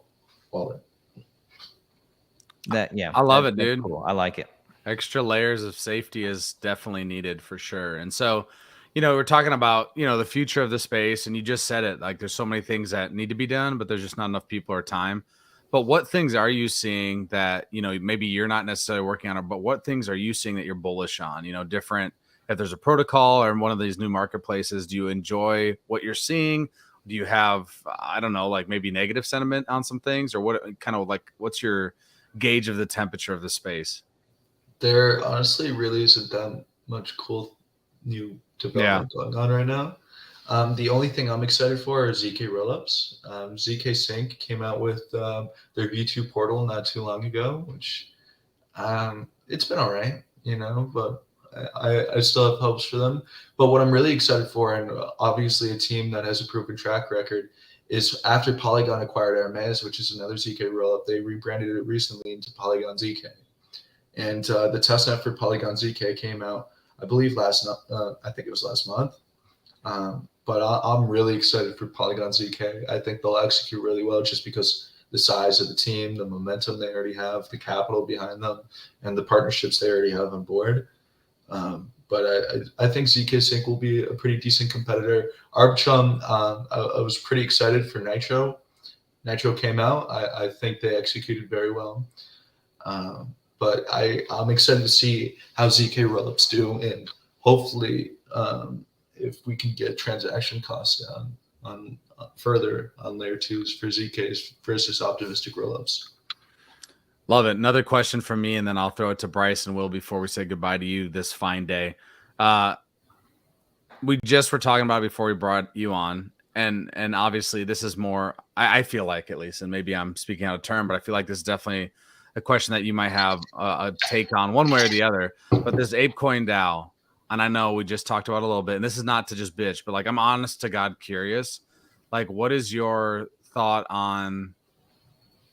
A: I love it, dude.
B: Cool. I like it.
A: Extra layers of safety is definitely needed for sure. And so, we're talking about, the future of the space, and you just said it, like there's so many things that need to be done, but there's just not enough people or time. But what things are you seeing that, maybe you're not necessarily working on it, but what things are you seeing that you're bullish on, different, if there's a protocol or in one of these new marketplaces, do you enjoy what you're seeing? Do you have, I don't know, like maybe negative sentiment on some things, or what kind of like, what's your gauge of the temperature of the space?
D: There honestly really isn't that much cool new development going on right now. The only thing I'm excited for are ZK rollups. ZK Sync came out with their V2 portal not too long ago, which it's been all right, but I still have hopes for them. But what I'm really excited for, and obviously a team that has a proven track record, is after Polygon acquired Hermes, which is another ZK rollup, they rebranded it recently into Polygon ZK. And the testnet for Polygon ZK came out, I believe I think it was last month. But I'm really excited for Polygon ZK. I think they'll execute really well just because the size of the team, the momentum they already have, the capital behind them, and the partnerships they already have on board. But I think ZK Sync will be a pretty decent competitor. Arbitrum, I was pretty excited for Nitro. Nitro came out. I think they executed very well. But I'm excited to see how ZK rollups do, and hopefully if we can get transaction costs down on further on layer 2s for ZKs versus optimistic rollups.
A: Love it. Another question from me, and then I'll throw it to Bryce and Will before we say goodbye to you this fine day. We just were talking about it before we brought you on, and obviously this is more, I feel like, at least, and maybe I'm speaking out of turn, but I feel like this is definitely a question that you might have a take on one way or the other. But this ApeCoin DAO, and I know we just talked about it a little bit, and this is not to just bitch, but like I'm honest to God curious, like what is your thought on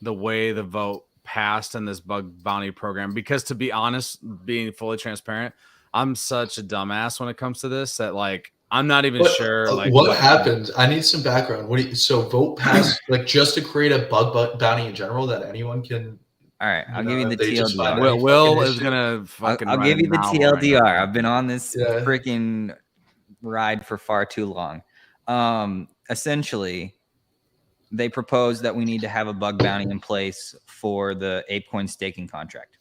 A: the way the vote passed in this bug bounty program? Because to be honest, being fully transparent, I'm such a dumbass when it comes to this that like I'm not even sure. Like
D: what happened? I need some background. So vote passed like just to create a bug bounty in general that anyone can.
B: All right, I'll give you the TLDR.
A: Will is gonna fucking.
B: I'll give you the TLDR. Right, I've been on this freaking ride for far too long. Essentially, they proposed that we need to have a bug bounty in place for the ApeCoin staking contract.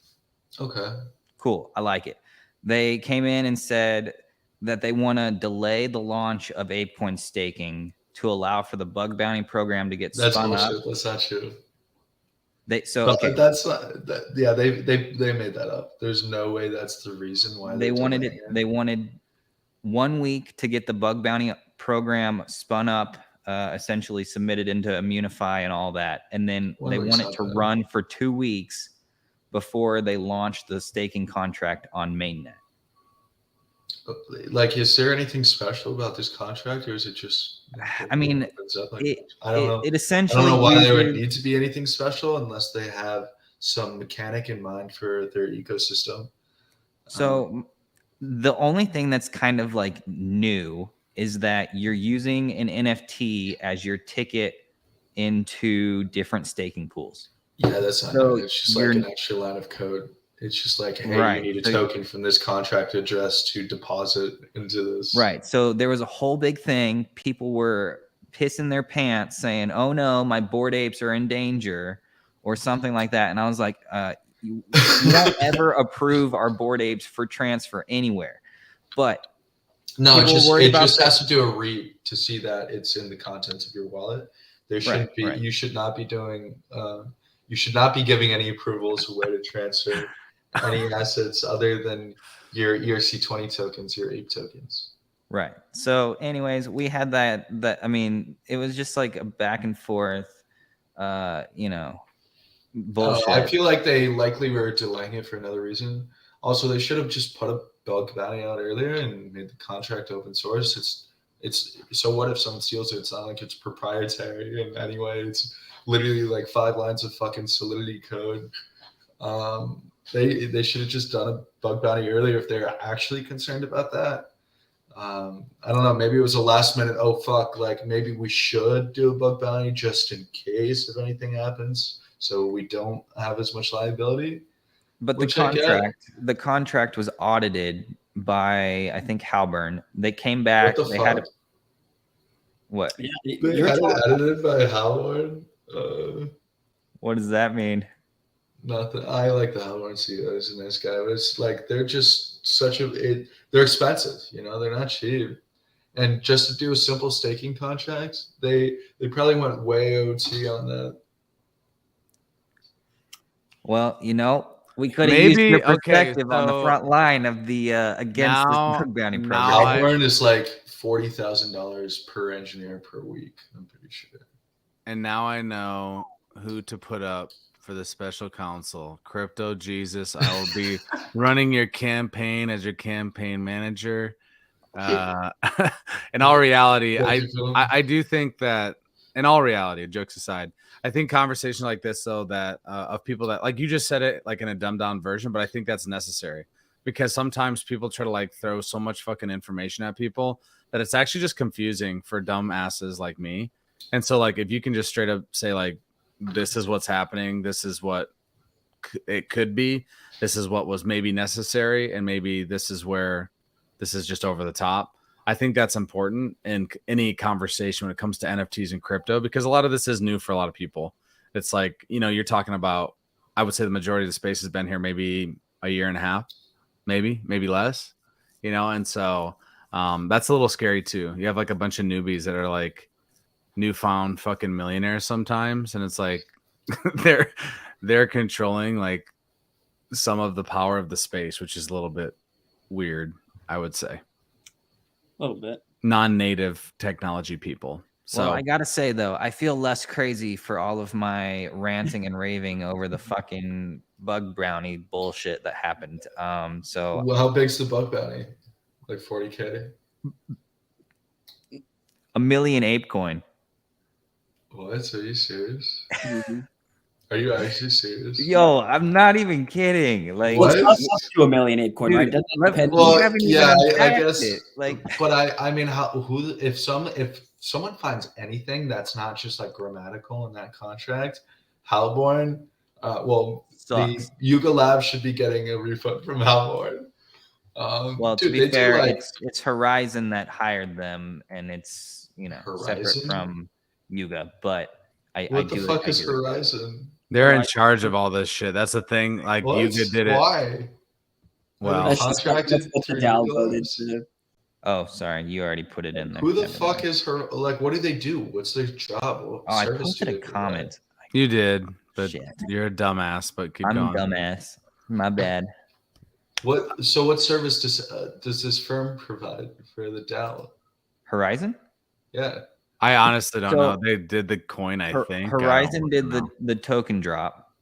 D: Okay.
B: Cool. I like it. They came in and said that they want to delay the launch of ApeCoin staking to allow for the bug bounty program to get
D: That's
B: spun
D: bullshit.
B: up.
D: That's not true.
B: Okay.
D: That's not that. Yeah, they made that up. There's no way that's the reason why
B: They wanted
D: delaying
B: it. They wanted 1 week to get the bug bounty program spun up, essentially submitted into Immunify and all that, and then they want it to run for 2 weeks before they launch the staking contract on mainnet.
D: Like, is there anything special about this contract, or is it just?
B: I mean,
D: I don't know.
B: It essentially.
D: I don't know why there would need to be anything special unless they have some mechanic in mind for their ecosystem.
B: So the only thing that's kind of like new is that you're using an NFT as your ticket into different staking pools.
D: Yeah, that's not new. It's just like an extra line of code. It's just like, hey, you need a token from this contract address to deposit into this.
B: Right. So there was a whole big thing. People were pissing their pants saying, oh no, my Bored Apes are in danger or something like that. And I was like, you don't ever approve our Bored Apes for transfer anywhere. But
D: no, it just has to do a read to see that it's in the contents of your wallet. There shouldn't be. You should not be doing. You should not be giving any approvals where to transfer any assets other than your ERC20 tokens, your ape tokens.
B: Right. So, anyways, we had that. I mean, it was just like a back and forth. Bullshit.
D: I feel like they likely were delaying it for another reason. Also, they should have just put a bug bounty out earlier and made the contract open source. It's so what if someone steals it? It's not like it's proprietary in any way. It's literally like 5 lines of fucking Solidity code. They should have just done a bug bounty earlier if they're actually concerned about that. I don't know. Maybe it was a last minute. Oh fuck! Like maybe we should do a bug bounty just in case if anything happens, so we don't have as much liability.
B: But the contract was audited by I think Halburn. They came back.
D: What the
B: they
D: fuck?
B: had what?
D: Yeah, they had it edited by Halburn.
B: What does that mean?
D: Nothing. I like the Halburn CEO. He's a nice guy, but it's like they're just they're expensive. You know, they're not cheap. And just to do a simple staking contract, they probably went way OT on that.
B: Well, you know, we could have used your perspective on the front line of the against the bug bounty program.
D: Halburn is like $40,000 per engineer per week. I'm pretty sure.
A: And now I know who to put up for the special counsel. Crypto Jesus. I will be running your campaign as your campaign manager. In all reality, I do think that in all reality, jokes aside, I think conversations like this, though, that of people that, like you just said it like in a dumbed down version, but I think that's necessary because sometimes people try to like throw so much fucking information at people that it's actually just confusing for dumb asses like me. And so like if you can just straight up say like, this is what's happening, this is what it could be, this is what was maybe necessary, and maybe this is where this is just over the top. I think that's important in any conversation when it comes to NFTs and crypto, because a lot of this is new for a lot of people. It's like, you know, you're talking about, I would say the majority of the space has been here maybe a year and a half, maybe less, you know? And so that's a little scary too. You have like a bunch of newbies that are like newfound fucking millionaires sometimes. And it's like, they're controlling like some of the power of the space, which is a little bit weird, I would say.
C: A little bit.
A: Non-native technology people. So
B: well, I gotta say though, I feel less crazy for all of my ranting and raving over the fucking bug bounty bullshit that happened. So
D: well, how big's the bug bounty? Like 40K?
B: 1 million ApeCoin.
D: What? Are you serious? Are you actually serious?
B: Yo, I'm not even kidding. Like,
C: well, it's up to 1 million ApeCoin, right?
D: Well, yeah, I guess. It. Like, but I mean, if someone finds anything that's not just like grammatical in that contract, Halborn, the Yuga Lab should be getting a refund from Halborn.
B: Well, to be fair, it's Horizon that hired them, and it's separate from Yuga. But
D: what the fuck is Horizon?
A: They're in charge of all this shit. That's the thing. Like Yuga did it.
D: Why?
A: Well,
C: that's what the DAO voted to.
B: Oh, sorry, you already put it in there.
D: Who the
B: Never
D: fuck
B: mind.
D: is her? Like, what do they do? What's their job? What
B: Oh, I
D: service
B: posted
D: do
B: a
D: they provide?
B: comment.
A: You did, but
B: Shit.
A: you're a dumbass. But keep
B: I'm
A: going.
B: dumbass. My bad.
D: What? So, what service does this firm provide for the DAO?
B: Horizon?
D: Yeah.
A: I honestly don't
B: So-
A: know. They did the coin, I think. I don't
B: Horizon did
A: know.
B: the token drop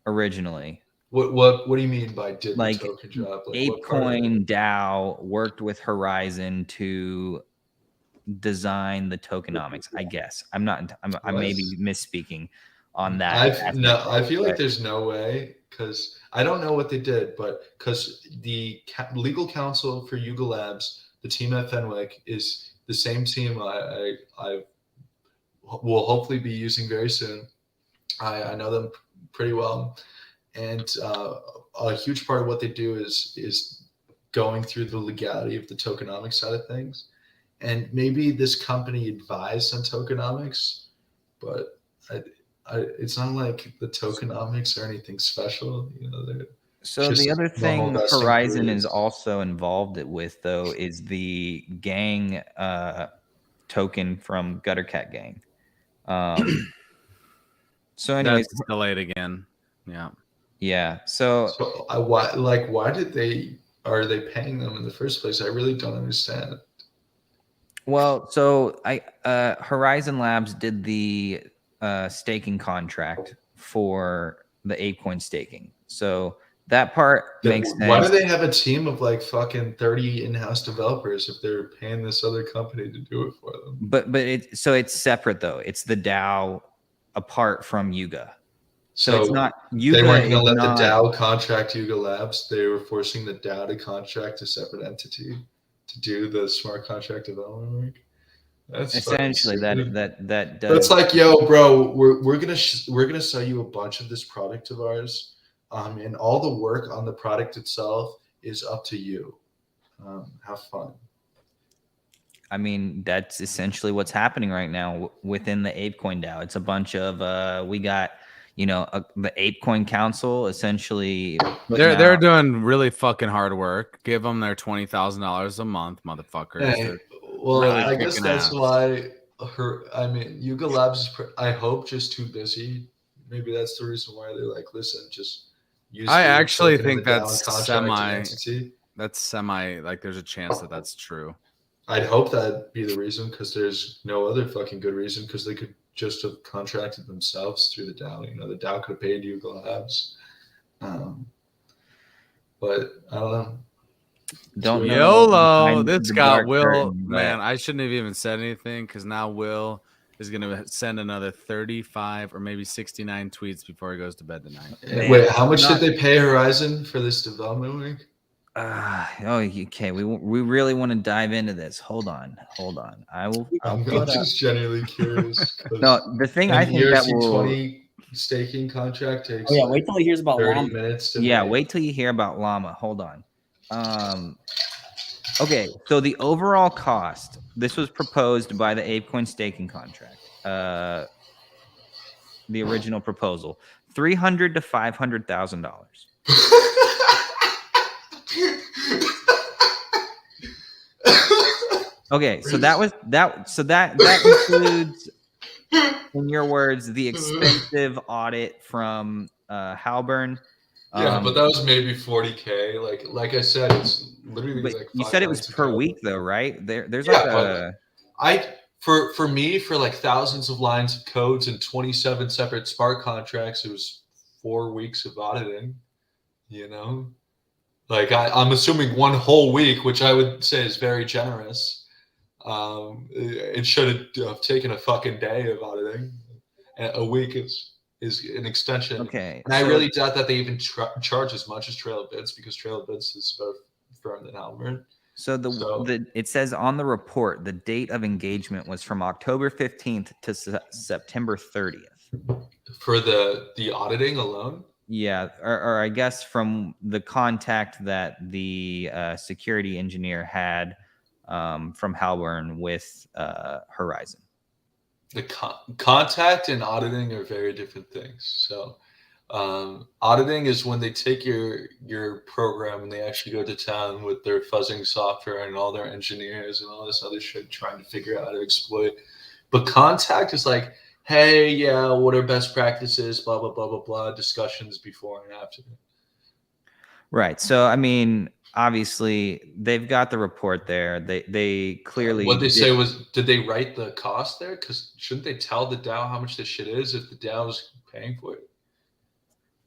B: originally.
D: What do you mean by did
B: Like,
D: the token drop? Like, what part of it?
B: ApeCoin DAO worked with Horizon to design the tokenomics. I guess I may be misspeaking on that.
D: I feel like there's no way, because I don't know what they did, but because the legal counsel for Yuga Labs, the team at Fenwick, is the same team I will hopefully be using very soon. I know them pretty well, and a huge part of what they do is going through the legality of the tokenomics side of things. And maybe this company advised on tokenomics, but it's not like the tokenomics or anything special. You know,
B: so
D: just
B: the other
D: normal
B: thing
D: vesting
B: Horizon is
D: periods.
B: also involved with, though, is the gang token from Gutter Cat Gang. So, anyways,
A: That's delayed again. Yeah.
B: yeah. So
D: why are they paying them in the first place? I really don't understand.
B: well, so Horizon Labs did the staking contract for the ApeCoin staking. So that part makes sense.
D: Why do they have a team of like fucking 30 in-house developers if they're paying this other company to do it for them?
B: But it's separate though. It's the DAO apart from Yuga. So it's not Yuga.
D: They weren't going to let
B: not,
D: the DAO contract Yuga Labs. They were forcing the DAO to contract a separate entity to do the smart contract development work. That's
B: essentially that does.
D: That's like, yo, bro, we're gonna sell you a bunch of this product of ours, and all the work on the product itself is up to you. Have fun.
B: I mean, that's essentially what's happening right now within the ApeCoin DAO. It's a bunch of we got, the ApeCoin Council essentially.
A: They're doing really fucking hard work. Give them their $20,000 a month, motherfuckers.
D: Hey, well,
A: really
D: I guess
A: kicking
D: that's
A: ass.
D: why Yuga Labs is, I hope, just too busy. Maybe that's the reason why they're like, listen, just use.
A: I actually think
D: the DAO
A: that's
D: contract
A: semi. That's semi. Like, there's a chance that that's true.
D: I'd hope that'd be the reason, because there's no other fucking good reason, because they could just have contracted themselves through the DAO. You know, the DAO could have paid Yuga Labs. But I don't know.
B: Don't know.
A: YOLO. This got
B: dark
A: Will.
B: curtain,
A: Man, I shouldn't have even said anything, because now Will is going to send another 35 or maybe 69 tweets before he goes to bed tonight.
D: Man, wait, how much did they pay Horizon for this development week?
B: Okay. We really want to dive into this. Hold on.
D: I'm just genuinely curious.
B: No, the thing I think that will
D: 20 staking contract takes.
C: Oh yeah, wait till he hears about
D: 30
C: Llama.
D: minutes. To
B: yeah,
D: make.
B: wait till you hear about Llama. Hold on. Okay, so the overall cost. This was proposed by the ApeCoin staking contract. The original proposal, $300,000 to $500,000. Okay, so that includes, in your words, the expensive audit from Halburn.
D: Yeah, but that was maybe 40K. Like I said, it's literally
B: but
D: like.
B: You said it was per week, though, right? There's
D: for me, for like thousands of lines of codes and 27 separate smart contracts, it was 4 weeks of auditing. You know, like I'm assuming one whole week, which I would say is very generous. It should have taken a fucking day of auditing. A week is an extension.
B: Okay,
D: and I really doubt that they even charge as much as Trail of Bits, because Trail of Bits is better firm than Halburn.
B: So it says on the report the date of engagement was from October 15th to September 30th.
D: For the auditing alone?
B: Yeah, or I guess from the contact that the security engineer had from Halburn with Horizon.
D: The contact and auditing are very different things. So Auditing is when they take your program and they actually go to town with their fuzzing software and all their engineers and all this other shit trying to figure out how to exploit. But contact is like, hey, yeah, what are best practices, blah, blah, blah, blah, blah, discussions before and after.
B: Right. So, I mean, obviously, they've got the report there. They clearly...
D: What they say was, did they write the cost there? Because shouldn't they tell the DAO how much this shit is if the DAO is paying for it?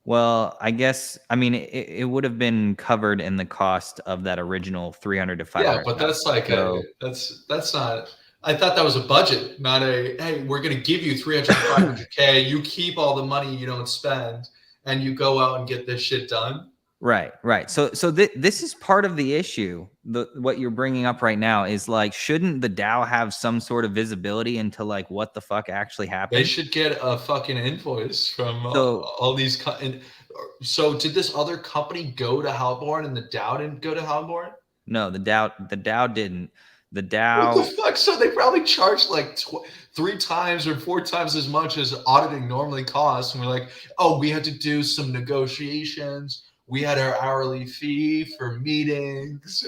B: Well, I guess, I mean, it would have been covered in the cost of that original 300 to 500.
D: Yeah, but that's like that's not. I thought that was a budget, not a, hey, we're going to give you 300 500K. You keep all the money you don't spend, and you go out and get this shit done.
B: Right. So this is part of the issue. What you're bringing up right now is like, shouldn't the DAO have some sort of visibility into like what the fuck actually happened?
D: They should get a fucking invoice from all these. So did this other company go to Halborn and the DAO didn't go to Halborn?
B: No, the DAO didn't. The DAO.
D: What the fuck? So they probably charged like 3 times or 4 times as much as auditing normally costs. And we're like, oh, we had to do some negotiations. We had our hourly fee for meetings,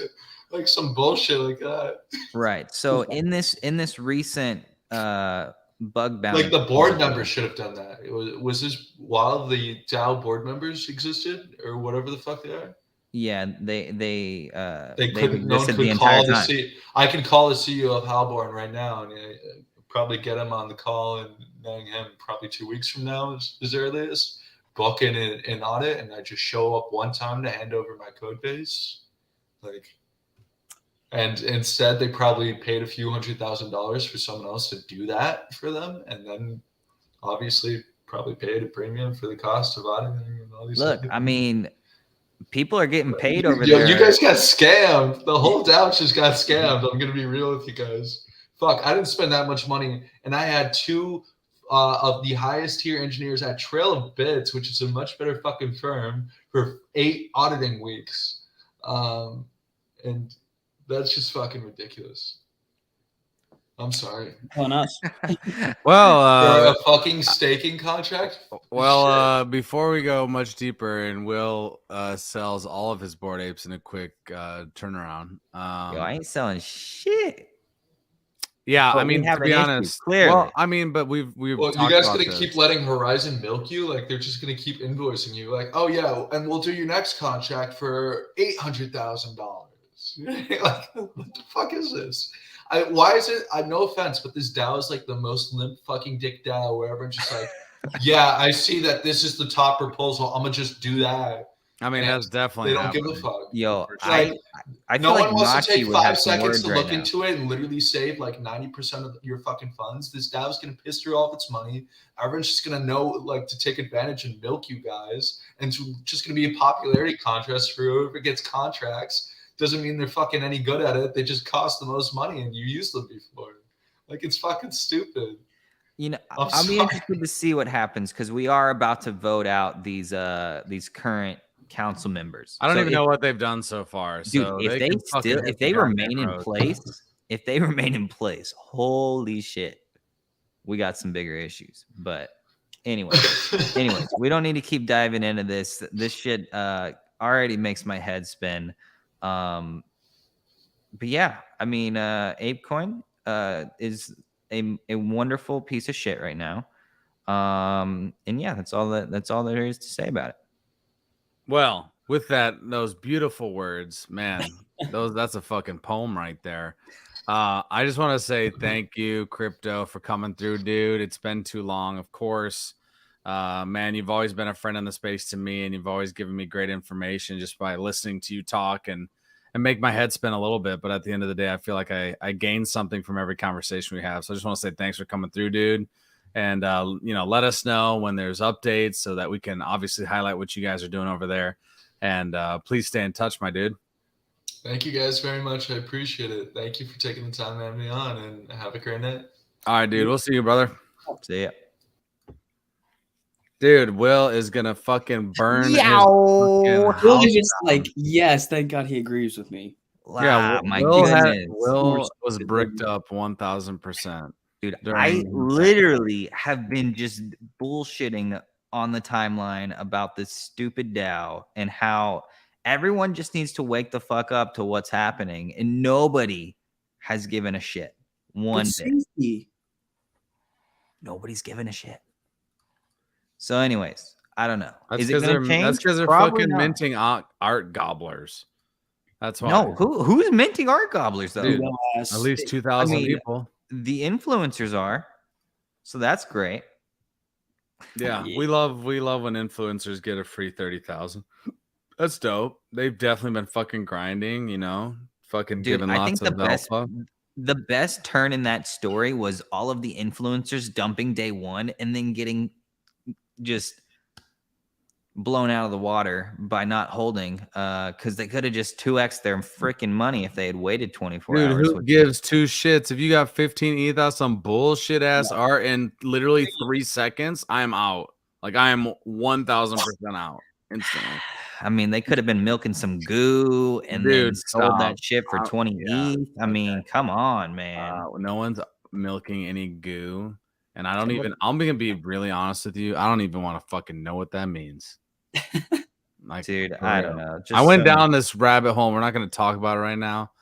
D: like some bullshit like that.
B: Right. So in this recent bug bounty,
D: like the board members should have done that. Was this while the DAO board members existed or whatever the fuck they are?
B: Yeah, they
D: couldn't. No one could call the CEO. I can call the CEO of Halborn right now and probably get him on the call and knowing him probably 2 weeks from now is earliest. Book in an audit, and I just show up one time to hand over my code base, and instead they probably paid a few $100,000 for someone else to do that for them, and then obviously probably paid a premium for the cost of auditing and all these.
B: Look, I mean, people are getting paid over there.
D: You guys got scammed. The whole DAO just got scammed. I'm gonna be real with you guys. Fuck, I didn't spend that much money, and I had 2 of the highest tier engineers at Trail of Bits, which is a much better fucking firm, for 8 auditing weeks. And that's just fucking ridiculous. I'm sorry.
C: On us.
A: Well,
D: for a fucking staking contract?
A: Well, before we go much deeper, and Will sells all of his Bored Apes in a quick turnaround.
B: Yo, I ain't selling shit.
A: Yeah,
B: but
A: I mean, to be honest,
B: clearly.
A: Well, I mean, but we've.
D: Well, you guys gonna keep letting Horizon milk you? Like they're just gonna keep invoicing you? Like, oh yeah, and we'll do your next contract for $800,000. Like, what the fuck is this? Why is it? No offense, but this DAO is like the most limp fucking dick DAO where everyone's just like, yeah, I see that this is the top proposal. I'm gonna just do that.
A: I mean, that's definitely.
D: They don't give a fuck.
B: Yo,
D: like,
B: I
D: no
B: feel
D: one
B: like
D: wants to take 5 seconds to
B: right
D: look into it and literally save like 90% of your fucking funds. This DAO is gonna piss through all of its money. Everyone's just gonna know like to take advantage and milk you guys, and it's just gonna be a popularity contest for whoever gets contracts. Doesn't mean they're fucking any good at it. They just cost the most money, and you used them before. Like it's fucking stupid.
B: You know, I'll be interested to see what happens because we are about to vote out these current council members.
A: I don't even know what they've done so far.
B: Dude,
A: so
B: if they remain in place, holy shit, we got some bigger issues. But anyways, we don't need to keep diving into this. This shit already makes my head spin. But yeah, I mean, ApeCoin is a wonderful piece of shit right now. And yeah, that's all there is to say about it.
A: Well, with those beautiful words, man, that's a fucking poem right there. I just want to say thank you, Crypto, for coming through, dude. It's been too long, of course. Man, you've always been a friend in the space to me, and you've always given me great information just by listening to you talk and make my head spin a little bit. But at the end of the day, I feel like I gain something from every conversation we have. So I just want to say thanks for coming through, dude. And, let us know when there's updates so that we can obviously highlight what you guys are doing over there. And please stay in touch, my dude.
D: Thank you guys very much. I appreciate it. Thank you for taking the time to have me on, and have a great night.
A: All right, dude. We'll see you, brother.
B: See ya.
A: Dude, Will is going to fucking burn.
C: Will is just like, yes, thank God he agrees with me.
B: Wow, yeah, my goodness.
A: Will was bricked up 1,000%.
B: Dude, I literally have been just bullshitting on the timeline about this stupid DAO and how everyone just needs to wake the fuck up to what's happening, and nobody has given a shit one bit.
C: Safety.
B: Nobody's giving a shit. So, anyways, I don't know.
A: That's
B: Is it going to change?
A: That's because they're
B: Probably
A: fucking
B: not.
A: minting art gobblers. That's why.
B: No, who's minting art gobblers though?
A: Dude, at least 2,000 people.
B: The influencers are, so that's great.
A: Yeah, we love when influencers get a free 30,000. That's dope. They've definitely been fucking grinding, you know, fucking
B: Dude,
A: giving
B: I
A: lots
B: think
A: of alpha.
B: the best turn in that story was all of the influencers dumping day one and then getting just blown out of the water by not holding, because they could have just 2x their freaking money if they had waited 24
A: Dude,
B: hours.
A: who gives two shits? If you got 15 ETH out some bullshit ass art in literally 3 seconds, I'm out. Like I am 1,000% out instantly.
B: I mean, they could have been milking some goo and then sold that shit for 20 ETH. I mean, come on, man.
A: No one's milking any goo. And I'm gonna be really honest with you. I don't even want to fucking know what that means. Like,
B: dude, I don't know.
A: I went down this rabbit hole. We're not going to talk about it right now,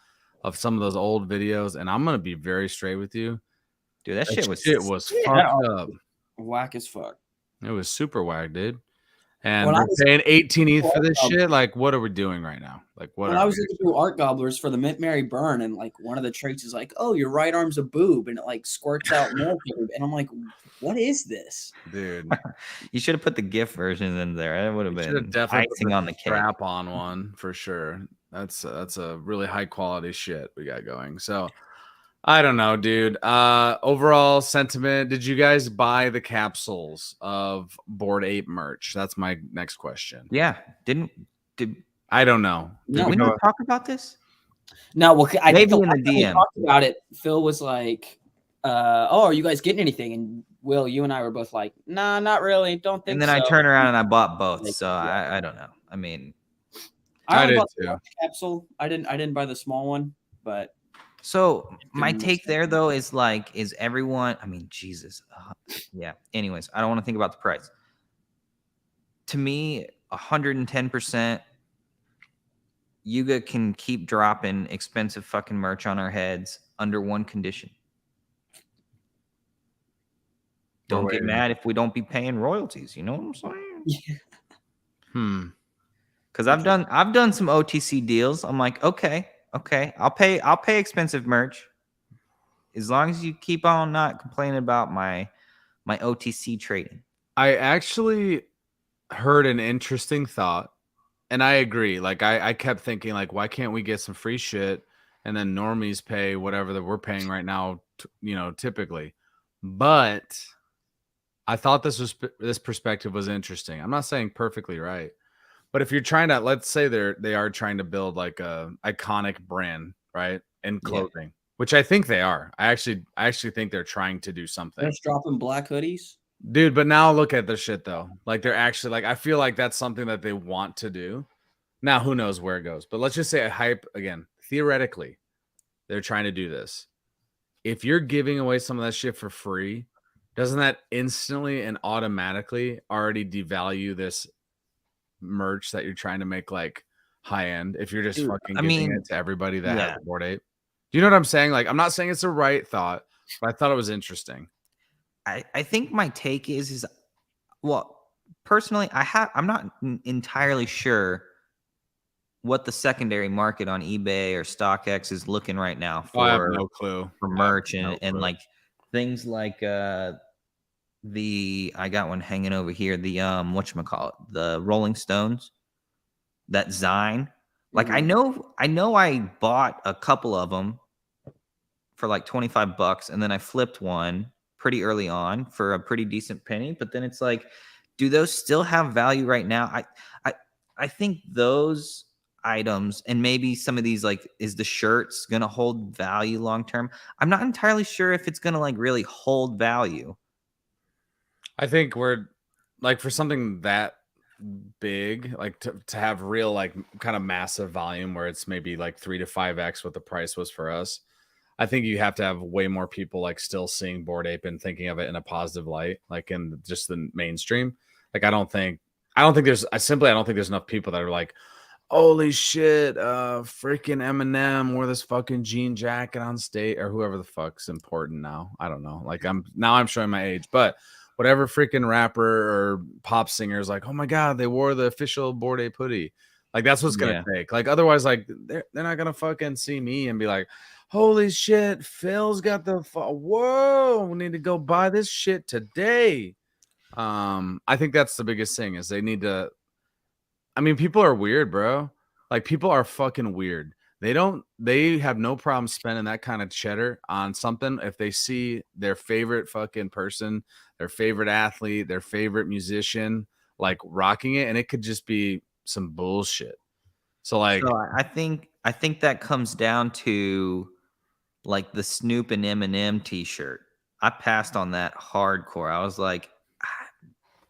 A: of some of those old videos, and I'm going to be very straight with you.
B: Dude, that shit was
A: fucked up.
C: Whack as fuck.
A: It was super whack, dude. And we're paying 18 ETH for this shit. Like, what are we doing right now? Like, what?
C: When I was looking through art gobblers for the Mint Mary Burn, and like one of the traits is like, "Oh, your right arm's a boob," and it like squirts out milk, and I'm like, "What is this,
A: dude?"
B: You should have put the GIF version in there. It would have been icing on the cake.
A: Strap on one for sure. That's a really high quality shit we got going. So. I don't know, dude. Overall sentiment. Did you guys buy the capsules of Bored Ape merch? That's my next question.
B: Yeah.
A: I don't know.
B: Did we not talk about this?
C: No, well, I
B: maybe
C: think
B: in the DM.
C: We talked about it. Phil was like, "Oh, are you guys getting anything?" And Will, you and I were both like, "Nah, not really. Don't think."
B: And then
C: so.
B: I turned around and I bought both. Like, so yeah. I don't know. I mean,
C: I did bought the capsule. I didn't buy the small one, but.
B: So my take there though is like, is everyone? I mean, Jesus, yeah. Anyways, I don't want to think about the price. To me, 110%. Yuga can keep dropping expensive fucking merch on our heads under one condition. Don't get mad if we don't be paying royalties. You know what I'm saying?
C: Yeah.
B: Because I've done some OTC deals. I'm like, okay, I'll pay expensive merch as long as you keep on not complaining about my OTC trading.
A: I actually heard an interesting thought, and I agree. Like I kept thinking, like, why can't we get some free shit and then normies pay whatever that we're paying right now, typically. But I thought this perspective was interesting. I'm not saying perfectly right. But if you're trying to, let's say they are trying to build like a iconic brand, right, in clothing, which I think they are. I actually think they're trying to do something.
C: They're just dropping black hoodies,
A: dude. But now look at their shit though. Like they're actually like, I feel like that's something that they want to do. Now who knows where it goes? But let's just say a hype again. Theoretically, they're trying to do this. If you're giving away some of that shit for free, doesn't that instantly and automatically already devalue this merch that you're trying to make like high end? If you're just fucking giving it to everybody that has a Bored Ape, do you know what I'm saying? Like, I'm not saying it's the right thought, but I thought it was interesting.
B: I think my take is well, personally, I'm not entirely sure what the secondary market on eBay or StockX is looking right now for.
A: I have no clue
B: for merch and like things like I got one hanging over here. The whatchamacallit, the Rolling Stones, that Zine. Like I know I bought a couple of them for like $25, and then I flipped one pretty early on for a pretty decent penny. But then it's like, do those still have value right now? I think those items, and maybe some of these, like, is the shirts gonna hold value long term? I'm not entirely sure if it's gonna like really hold value.
A: I think we're like, for something that big, like to have real like kind of massive volume where it's maybe like 3 to 5x what the price was for us. I think you have to have way more people like still seeing Bored Ape and thinking of it in a positive light, like in just the mainstream. Like I don't think there's enough people that are like, holy shit, freaking Eminem wore this fucking jean jacket on stage, or whoever the fuck's important now. I don't know. Like I'm showing my age, but whatever freaking rapper or pop singer is like, oh my god, they wore the official Bored Ape hoodie. Like that's what's gonna take. Like otherwise, like they're not gonna fucking see me and be like, holy shit, Phil's got the whoa, we need to go buy this shit today. I think that's the biggest thing is they need to. I mean, people are weird, bro. Like people are fucking weird. They have no problem spending that kind of cheddar on something if they see their favorite fucking person, their favorite athlete, their favorite musician, like rocking it, and it could just be some bullshit. So like,
B: I think that comes down to like the Snoop and Eminem t-shirt. I passed on that hardcore. I was like,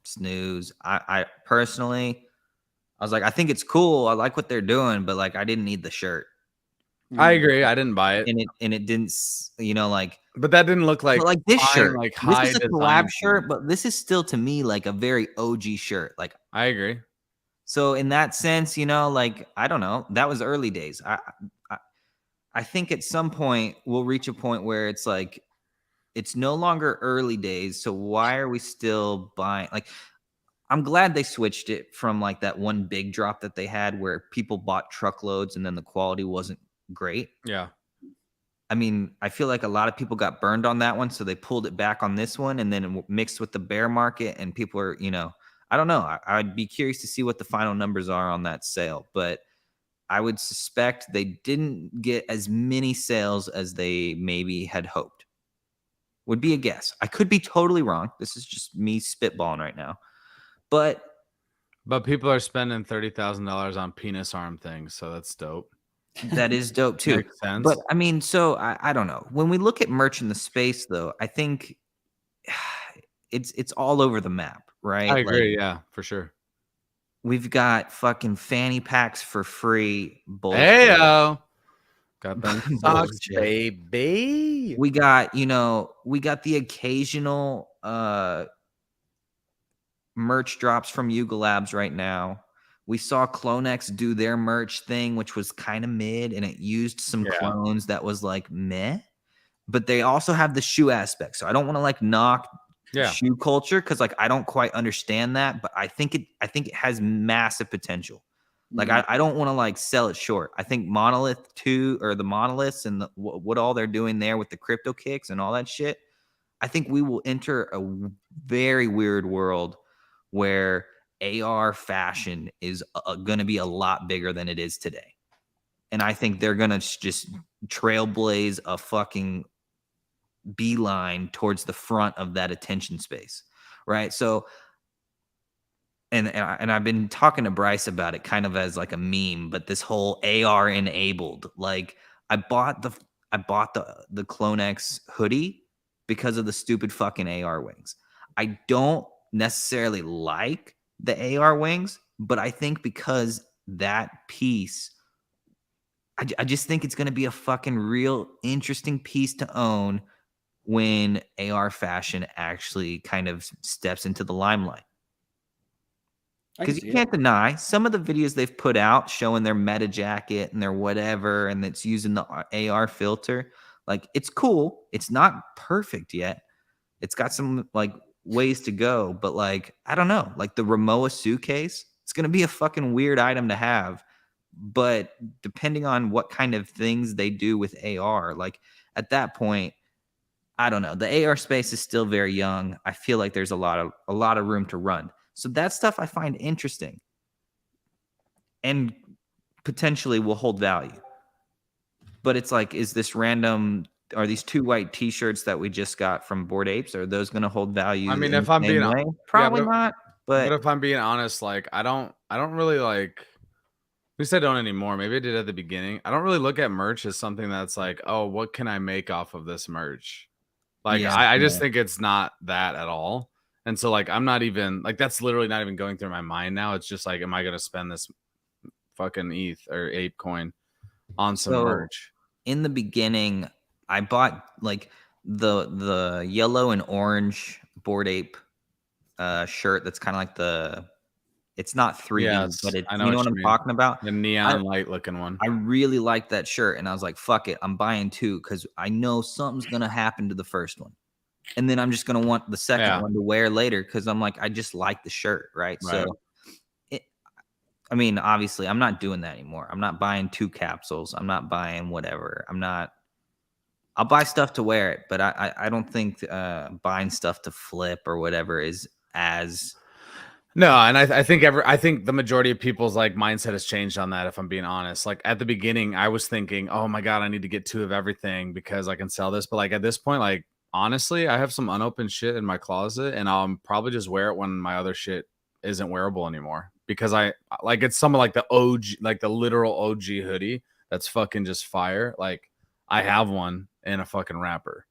B: snooze. I personally, I was like, I think it's cool. I like what they're doing, but like, I didn't need the shirt.
A: I agree. I didn't buy it,
B: and it didn't, you know, like.
A: But that didn't look like
B: this shirt.
A: like
B: this is a collab shirt, but this is still to me like a very OG shirt. Like
A: I agree.
B: So in that sense, you know, like I don't know, that was early days. I think at some point we'll reach a point where it's like it's no longer early days. So why are we still buying? Like, I'm glad they switched it from like that one big drop that they had where people bought truckloads and then the quality wasn't great.
A: Yeah.
B: I mean, I feel like a lot of people got burned on that one, so they pulled it back on this one, and then mixed with the bear market, and people are, you know, I don't know. I'd be curious to see what the final numbers are on that sale, but I would suspect they didn't get as many sales as they maybe had hoped. Would be a guess. I could be totally wrong. This is just me spitballing right now, but
A: people are spending $30,000 on penis arm things, so that's dope.
B: That is dope too.
A: Makes sense.
B: But I mean, so I don't know. When we look at merch in the space, though, I think it's all over the map, right?
A: I agree. Like, yeah, for sure.
B: We've got fucking fanny packs for free.
A: Heyo. Got them socks, baby.
B: We got, you know, the occasional merch drops from Yuga Labs right now. We saw Clonex do their merch thing, which was kind of mid, and it used some clones that was like meh. But they also have the shoe aspect. So I don't want to like knock shoe culture because like I don't quite understand that, but I think it has massive potential. Like I don't want to like sell it short. I think Monolith 2 or the Monoliths and what all they're doing there with the crypto kicks and all that shit. I think we will enter a very weird world where AR fashion is going to be a lot bigger than it is today. And I think they're going to just trailblaze a fucking beeline towards the front of that attention space. Right. So, and I've been talking to Bryce about it kind of as like a meme, but this whole AR enabled, like I bought the Clonex hoodie because of the stupid fucking AR wings. I don't necessarily like the AR wings, but I think because that piece, I just think it's going to be a fucking real interesting piece to own when AR fashion actually kind of steps into the limelight. Because you can't deny some of the videos they've put out showing their meta jacket and their whatever, and it's using the AR filter. Like, it's cool. It's not perfect yet. It's got some like ways to go, but like, I don't know, like the Ramoa suitcase, it's going to be a fucking weird item to have, but depending on what kind of things they do with AR, like at that point, I don't know, the AR space is still very young. I feel like there's a lot of room to run. So that stuff I find interesting and potentially will hold value, but it's like, is this random? Are these 2 white T-shirts that we just got from Bored Apes, are those going to hold value?
A: I mean, if I'm being honest,
B: probably not. But
A: if I'm being honest, like I don't really like. At least I don't anymore. Maybe I did at the beginning. I don't really look at merch as something that's like, oh, what can I make off of this merch? Like I just think it's not that at all. And so like I'm not even like that's literally not even going through my mind now. It's just like, am I going to spend this fucking ETH or ape coin on some merch?
B: In the beginning, I bought like the yellow and orange Bored Ape shirt that's kind of like it's not 3D,
A: Yes,
B: but
A: I know
B: you know
A: what
B: what
A: you
B: I'm
A: mean.
B: talking about?
A: The neon light looking one.
B: I really like that shirt, and I was like, fuck it, I'm buying 2 because I know something's gonna happen to the first one. And then I'm just gonna want the second one to wear later because I'm like, I just like the shirt, right? So I mean, obviously, I'm not doing that anymore. I'm not buying 2 capsules. I'm not buying whatever. I'll buy stuff to wear it, but I don't think buying stuff to flip or whatever is as
A: No, and I think the majority of people's like mindset has changed on that. If I'm being honest, like at the beginning, I was thinking, oh my god, I need to get 2 of everything because I can sell this. But like at this point, like honestly, I have some unopened shit in my closet, and I'll probably just wear it when my other shit isn't wearable anymore because I like it's some of like the OG, like the literal OG hoodie that's fucking just fire. Like I have one in a fucking wrapper,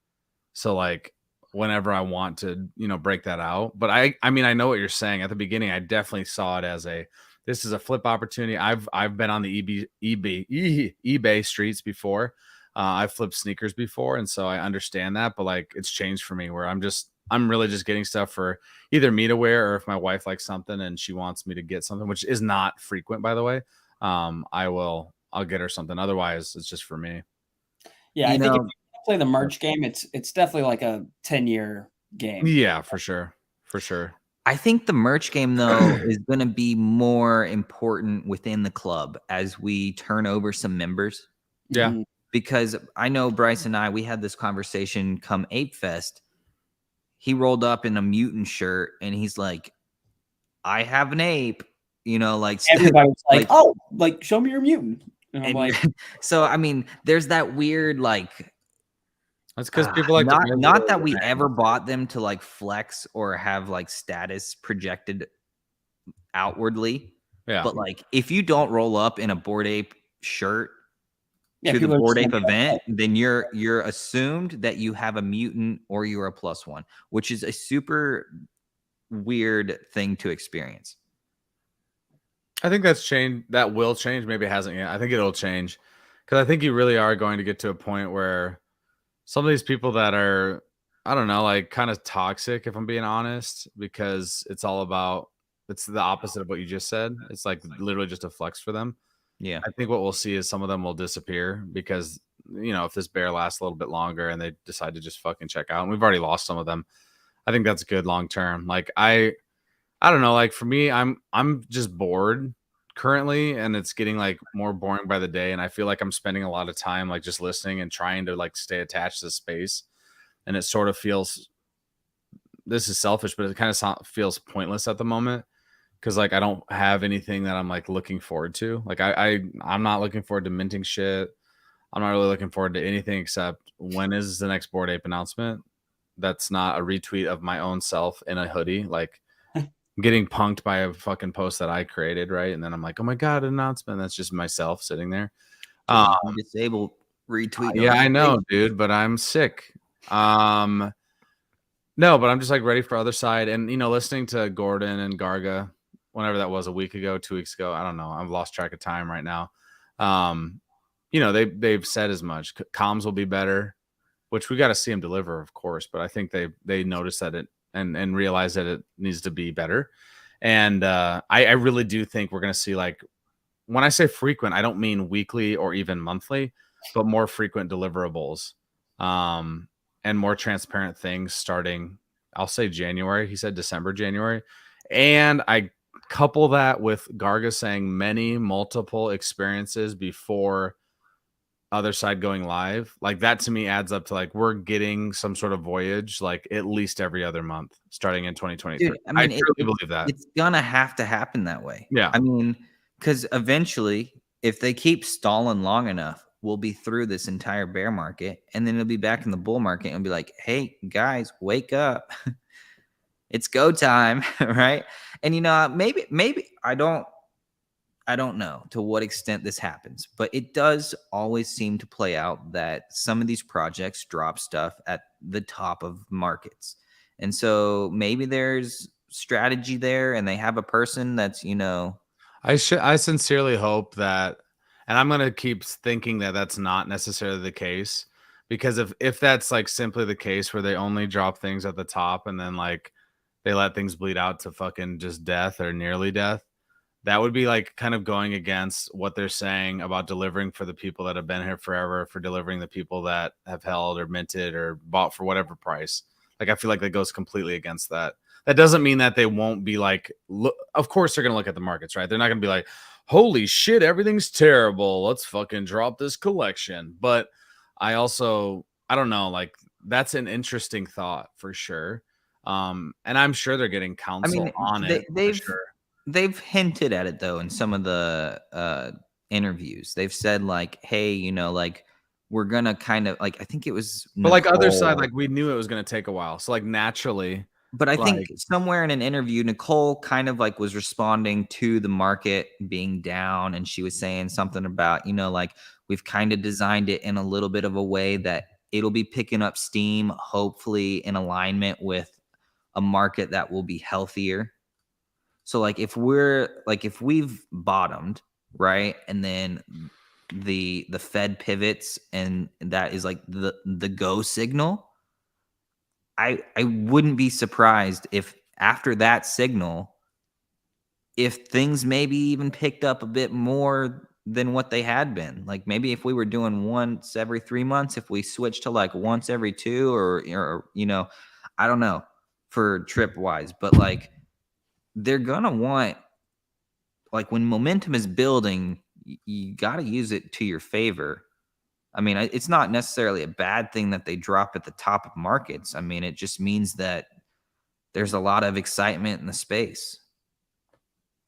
A: so like whenever I want to, break that out. But I mean, I know what you're saying. At the beginning, I definitely saw it this is a flip opportunity. I've been on the eBay streets before. I've flipped sneakers before, and so I understand that. But like, it's changed for me where I'm really just getting stuff for either me to wear or if my wife likes something and she wants me to get something, which is not frequent, by the way. I'll get her something. Otherwise, it's just for me.
C: Yeah, I think if you play the merch game, it's definitely like a 10-year game.
A: Yeah, for sure. For sure.
B: I think the merch game, though, is going to be more important within the club as we turn over some members.
A: Yeah.
C: Mhm.
B: Because I know Bryce and we had this conversation come Ape Fest. He rolled up in a mutant shirt and he's like, I have an ape, like
C: everybody's like, oh, like show me your mutant. And I'm like,
B: so I mean, there's that weird like
A: that's because people like
B: not that we ever bought them to like flex or have like status projected outwardly.
A: Yeah.
B: But like if you don't roll up in a Bored Ape shirt
C: yeah,
B: to the
C: people are
B: Bored
C: just
B: Ape
C: like,
B: event, then you're assumed that you have a mutant or you're a +1, which is a super weird thing to experience.
A: I think that's changed. That will change. Maybe it hasn't yet. I think it'll change because I think you really are going to get to a point where some of these people that are, I don't know, like kind of toxic, if I'm being honest, because it's the opposite of what you just said. It's like literally just a flex for them.
B: Yeah.
A: I think what we'll see is some of them will disappear because, if this bear lasts a little bit longer and they decide to just fucking check out, and we've already lost some of them, I think that's good long term. Like I don't know, like for me, I'm just bored currently, and it's getting like more boring by the day, and I feel like I'm spending a lot of time like just listening and trying to like stay attached to the space, and it sort of feels, this is selfish, but it kind of feels pointless at the moment because like I don't have anything that I'm like looking forward to. Like I'm not looking forward to minting shit. I'm not really looking forward to anything except when is the next Bored Ape announcement. That's not a retweet of my own self in a hoodie, like getting punked by a fucking post that I created, right? And then I'm like, oh my god, an announcement. That's just myself sitting there.
B: Disabled retweet.
A: Yeah, I know, dude, but I'm sick. No, but I'm just like ready for other side. And listening to Gordon and Garga, whenever that was, a week ago, 2 weeks ago, I don't know. I've lost track of time right now. They've said as much. Comms will be better, which we got to see them deliver, of course. But I think they noticed that it and realize that it needs to be better. And I really do think we're going to see, like, when I say frequent, I don't mean weekly or even monthly, but more frequent deliverables and more transparent things starting, I'll say January. He said December, January. And I couple that with Garga saying multiple experiences before other side going live. Like that to me adds up to like we're getting some sort of voyage like at least every other month starting in 2023. Dude, I mean, I truly believe that.
B: It's gonna have to happen that way.
A: Yeah.
B: I mean, because eventually, if they keep stalling long enough, we'll be through this entire bear market, and then it'll be back in the bull market and be like, hey guys, wake up. It's go time, right? And maybe I don't know to what extent this happens, but it does always seem to play out that some of these projects drop stuff at the top of markets. And so maybe there's strategy there and they have a person that's,
A: I sincerely hope that, and I'm going to keep thinking that that's not necessarily the case, because if that's like simply the case where they only drop things at the top and then like they let things bleed out to fucking just death or nearly death. That would be like kind of going against what they're saying about delivering for the people that have been here forever, for delivering the people that have held or minted or bought for whatever price. Like, I feel like that goes completely against that. That doesn't mean that they won't be like, look, of course they're going to look at the markets, right? They're not going to be like, holy shit, everything's terrible. Let's fucking drop this collection. But I don't know, like, that's an interesting thought for sure. And I'm sure they're getting counsel on it for sure.
B: They've hinted at it though in some of the interviews. They've said like, hey, you know, like we're gonna kind of like, I think it was
A: but like other side, like we knew it was gonna take a while. So like naturally.
B: But I think somewhere in an interview, Nicole kind of like was responding to the market being down, and she was saying something about, you know, like we've kind of designed it in a little bit of a way that it'll be picking up steam, hopefully in alignment with a market that will be healthier. So like if we've bottomed, right, and then the Fed pivots and that is like the go signal, I wouldn't be surprised if after that signal, if things maybe even picked up a bit more than what they had been. Like maybe if we were doing once every 3 months, if we switched to like once every 2 or you know, I don't know for trip wise, but like they're gonna want, like when momentum is building, you got to use it to your favor. I mean, it's not necessarily a bad thing that they drop at the top of markets. I mean, it just means that there's a lot of excitement in the space,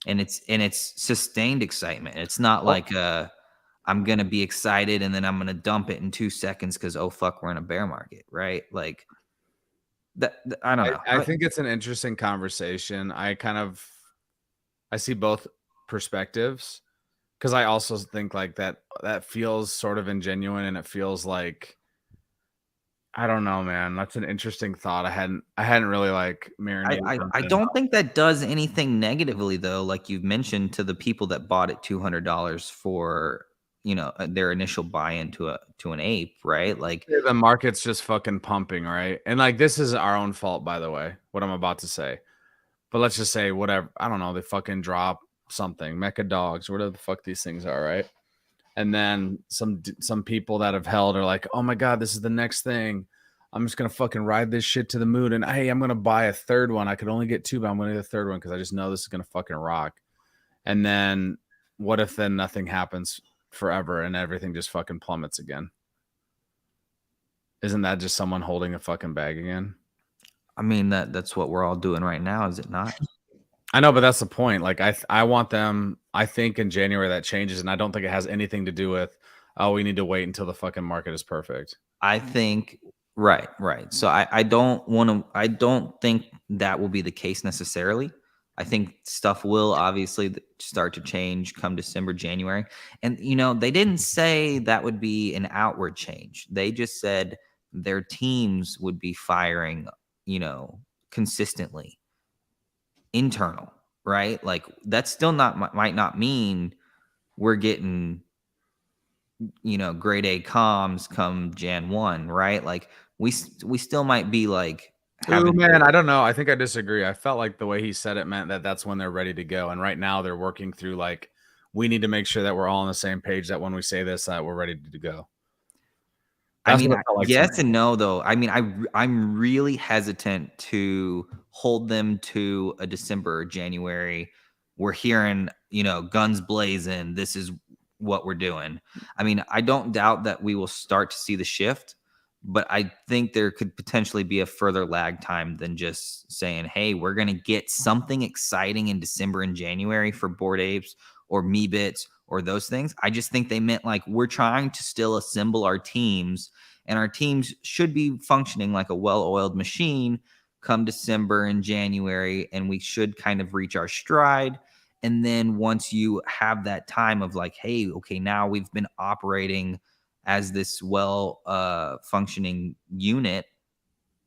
B: and it's sustained excitement. It's not like I'm gonna be excited and then I'm gonna dump it in 2 seconds because oh fuck, we're in a bear market, right? Like that. I don't know.
A: I think it's an interesting conversation. I see both perspectives, because I also think like that feels sort of ingenuine, and it feels like, I don't know, man. That's an interesting thought. I hadn't really like marinated.
B: I don't think that does anything negatively though. Like you've mentioned, to the people that bought it $200 for, you know, their initial buy into an ape, right? Like
A: the market's just fucking pumping, right? And like this is our own fault, by the way, what I'm about to say. But let's just say whatever, I don't know, they fucking drop something, mecha dogs, whatever the fuck these things are, right? And then some people that have held are like, oh my god, this is the next thing. I'm just gonna fucking ride this shit to the moon, and hey, I'm gonna buy a third one. I could only get 2, but I'm gonna get a third one because I just know this is gonna fucking rock. And then what if then nothing happens forever and everything just fucking plummets again? Isn't that just someone holding a fucking bag again?
B: I mean, that's what we're all doing right now, is it not?
A: I know, but that's the point. Like I want them. I think in January that changes, and I don't think it has anything to do with, oh, we need to wait until the fucking market is perfect.
B: I think right. So I don't think that will be the case necessarily. I think stuff will obviously start to change come December, January. And, you know, they didn't say that would be an outward change. They just said their teams would be firing, you know, consistently internal, right? Like that's still might not mean we're getting, you know, grade A comms come Jan 1, right? Like we still might be like
A: Oh man, I don't know. I think I disagree. I felt like the way he said it meant that that's when they're ready to go. And right now they're working through like, we need to make sure that we're all on the same page, that when we say this, that we're ready to go.
B: That's, I mean, like yes and no, though. I mean, I'm really hesitant to hold them to a December or January. We're hearing, you know, guns blazing. This is what we're doing. I mean, I don't doubt that we will start to see the shift, but I think there could potentially be a further lag time than just saying, hey, we're going to get something exciting in December and January for Bored Apes or Meebits or those things. I just think they meant like we're trying to still assemble our teams, and our teams should be functioning like a well-oiled machine come December and January, and we should kind of reach our stride. And then once you have that time of like, hey, okay, now we've been operating as this functioning unit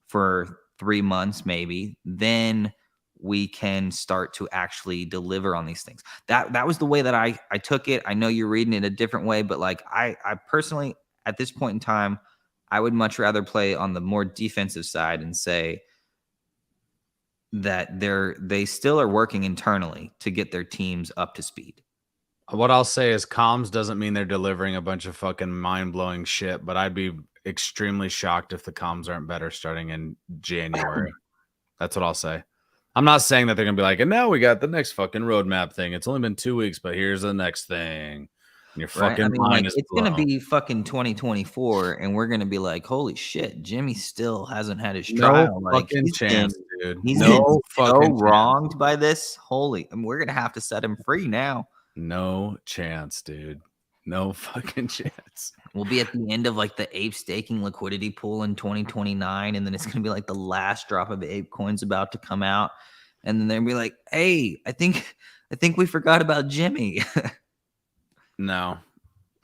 B: for 3 months, maybe, then we can start to actually deliver on these things. That was the way that I took it. I know you're reading it a different way, but like I personally, at this point in time, I would much rather play on the more defensive side and say, that they still are working internally to get their teams up to speed.
A: What I'll say is comms doesn't mean they're delivering a bunch of fucking mind-blowing shit, but I'd be extremely shocked if the comms aren't better starting in January. That's what I'll say. I'm not saying that they're going to be like, and now we got the next fucking roadmap thing. It's only been 2 weeks, but here's the next thing. And your fucking mind is
B: it's
A: blown.
B: going to be fucking 2024, and we're going to be like, holy shit, Jimmy still hasn't had his
A: No
B: trial. Like,
A: fucking chance, dude.
B: He's
A: No
B: been
A: fucking
B: so
A: chance.
B: wronged by this. Holy, I mean, we're going to have to set him free now.
A: No chance, dude. No fucking chance.
B: We'll be at the end of like the ape staking liquidity pool in 2029, and then it's gonna be like the last drop of ape coins about to come out, and then they'll be like, "Hey, I think we forgot about Jimmy."
A: No.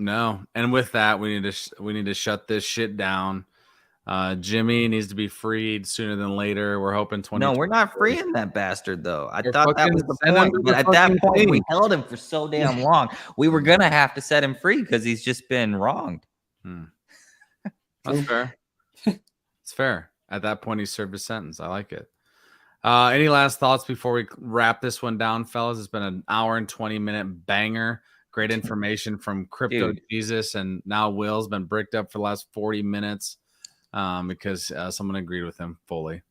A: And with that, we need to shut this shit down. Jimmy needs to be freed sooner than later. We're hoping 20.
B: No, we're not freeing that bastard though. I
A: You're
B: thought that was the point, but at that point, we held him for so damn long. We were gonna have to set him free because he's just been wronged.
A: That's fair. It's fair. At that point, he served his sentence. I like it. Any last thoughts before we wrap this one down, fellas? It's been an hour and 20-minute banger. Great information from Crypto Jesus, and now Will's been bricked up for the last 40 minutes. Because someone agreed with him fully.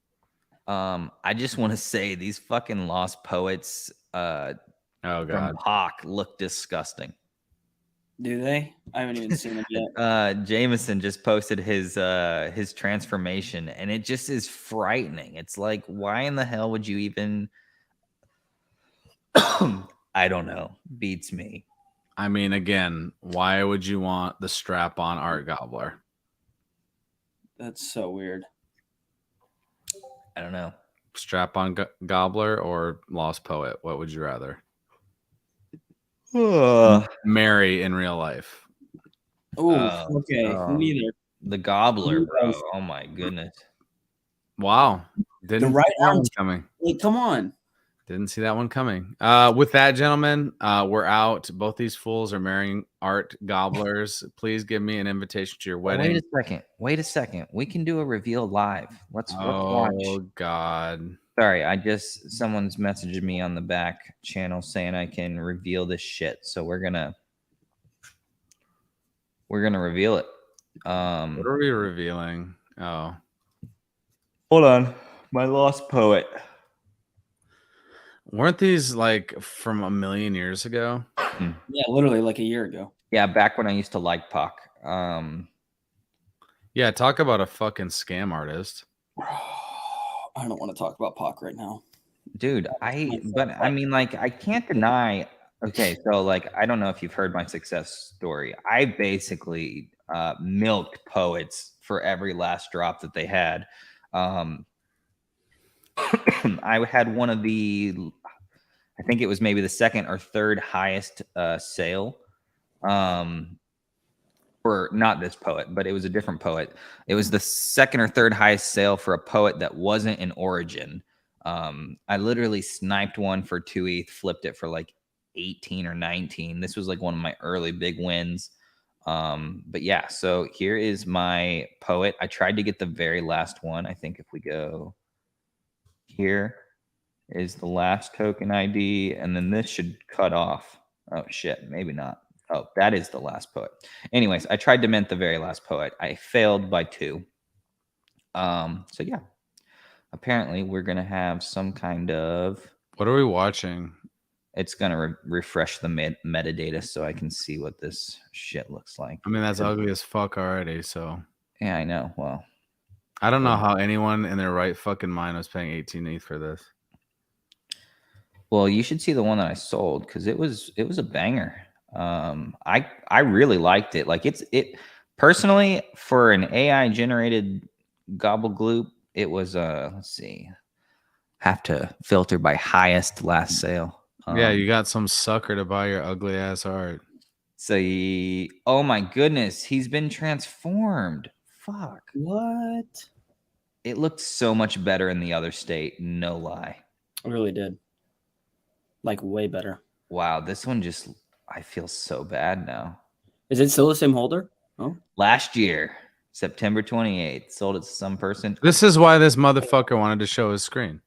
B: I just want to say these fucking lost poets from Hawk look disgusting.
C: Do they? I haven't even seen it yet.
B: Jameson just posted his transformation, and it just is frightening. It's like, why in the hell would you even? I don't know. Beats me.
A: I mean, again, why would you want the strap-on art gobbler?
C: That's so weird.
B: I don't know.
A: Strap-on gobbler or lost poet? What would you rather? Marry in real life.
C: Oh, okay. Neither.
B: The gobbler, bro. Oh my goodness.
A: Wow. Didn't
C: the right arm
A: coming.
C: Hey, come on.
A: Didn't see that one coming. With that, gentlemen, we're out. Both these fools are marrying art gobblers. Please give me an invitation to your wedding.
B: Wait a second. We can do a reveal live. Let's watch.
A: Oh God.
B: Sorry, someone's messaged me on the back channel saying I can reveal this shit. So we're gonna reveal it.
A: What are we revealing? Oh.
B: Hold on. My lost poet.
A: Weren't these like from a million years ago?
C: Yeah, literally like a year ago.
B: Yeah, back when I used to like Pac.
A: Yeah, talk about a fucking scam artist.
C: I don't want to talk about Pac right now.
B: Dude, I mean, like, I can't deny. Okay, so like, I don't know if you've heard my success story. I basically milked poets for every last drop that they had. I had one of I think it was maybe the second or third highest sale for not this poet, but it was a different poet. It was the second or third highest sale for a poet that wasn't in Origin. I literally sniped one for 2 ETH, flipped it for like 18 or 19. This was like one of my early big wins. But yeah, so here is my poet. I tried to get the very last one. I think if we go here is the last token ID, and then this should cut off. Oh shit, maybe not. Oh, that is the last poet. Anyways, I tried to mint the very last poet. I failed by 2. So yeah, apparently we're gonna have some kind of.
A: What are we watching?
B: It's gonna refresh the metadata so I can see what this shit looks like.
A: I mean, that's ugly as fuck already. So
B: yeah, I know. Well,
A: I don't know how anyone in their right fucking mind was paying 18 ETH for this.
B: Well, you should see the one that I sold because it was a banger. I really liked it. Like it personally for an AI generated gobble gloop, it was let's see, have to filter by highest last sale.
A: Yeah, you got some sucker to buy your ugly ass art.
B: So oh my goodness, he's been transformed. Fuck.
C: What?
B: It looked so much better in the other state, no lie.
C: It really did. Like way better.
B: Wow, this one just I feel so bad now.
C: Is it still the same holder? Oh.
B: Last year, September 28th, sold it to some person.
A: This is why this motherfucker wanted to show his screen.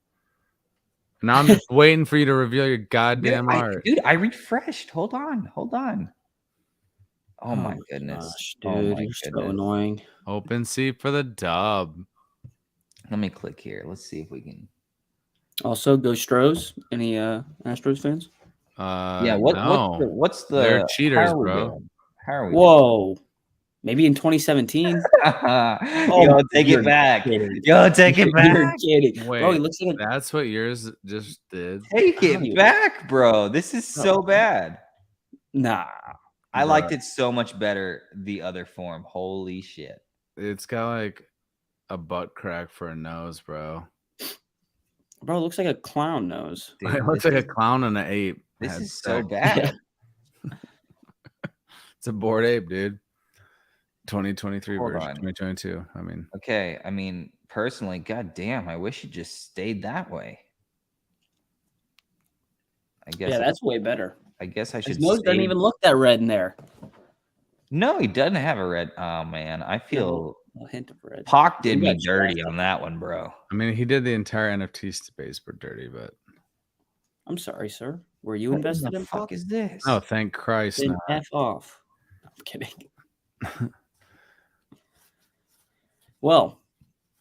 A: Now I'm just waiting for you to reveal your goddamn art.
B: Dude, I refreshed. Hold on. Oh my goodness.
C: Gosh,
B: Oh
C: dude,
B: my
C: you're so
B: goodness.
C: annoying.
A: Open seat for the dub.
B: Let me click here. Let's see if we can.
C: Also, go Stros. Any Astros fans?
B: Yeah,
A: No.
B: what's the
A: They're cheaters,
B: how are we
A: bro.
B: doing? How are we
C: Whoa. Maybe in 2017.
B: Yo, take it back.
C: Kidding.
B: Yo, take it
C: You're
B: back.
C: kidding.
A: Wait,
C: Bro, he looks like a
A: that's what yours just did?
B: Take
C: I don't
B: it
C: even-
B: back, bro. This is so bad.
C: Nah.
B: I liked
A: Bruh.
B: it so much better the other form. Holy shit.
A: It's got like a butt crack for a nose, bro.
C: Bro, it looks like a clown nose.
B: Dude,
A: It looks
B: this
A: like a
B: is-
A: clown and an ape.
B: This
A: had
B: is so
A: sex.
B: bad.
A: It's a bored ape, dude. 2023
B: Hold
A: version,
B: on.
A: 2022. I mean,
B: Okay, I mean, personally, goddamn, I wish it just stayed that way. I guess.
C: Yeah, that's way better.
B: I guess I should.
C: His nose doesn't
B: save-
C: even look that red in there.
B: No, he doesn't have a red. Oh man, I feel
C: A hint of red.
B: Pac did
C: You
B: me
C: got
B: dirty
C: drafted.
B: on that one, bro.
A: I mean, he did the entire NFT space for dirty, but
C: I'm sorry, sir. Were you
B: What
C: invested
B: in the
C: in
B: fuck
C: Pac?
B: is this?
A: oh, thank Christ!
C: Then
A: No.
C: F off. I'm kidding. Well,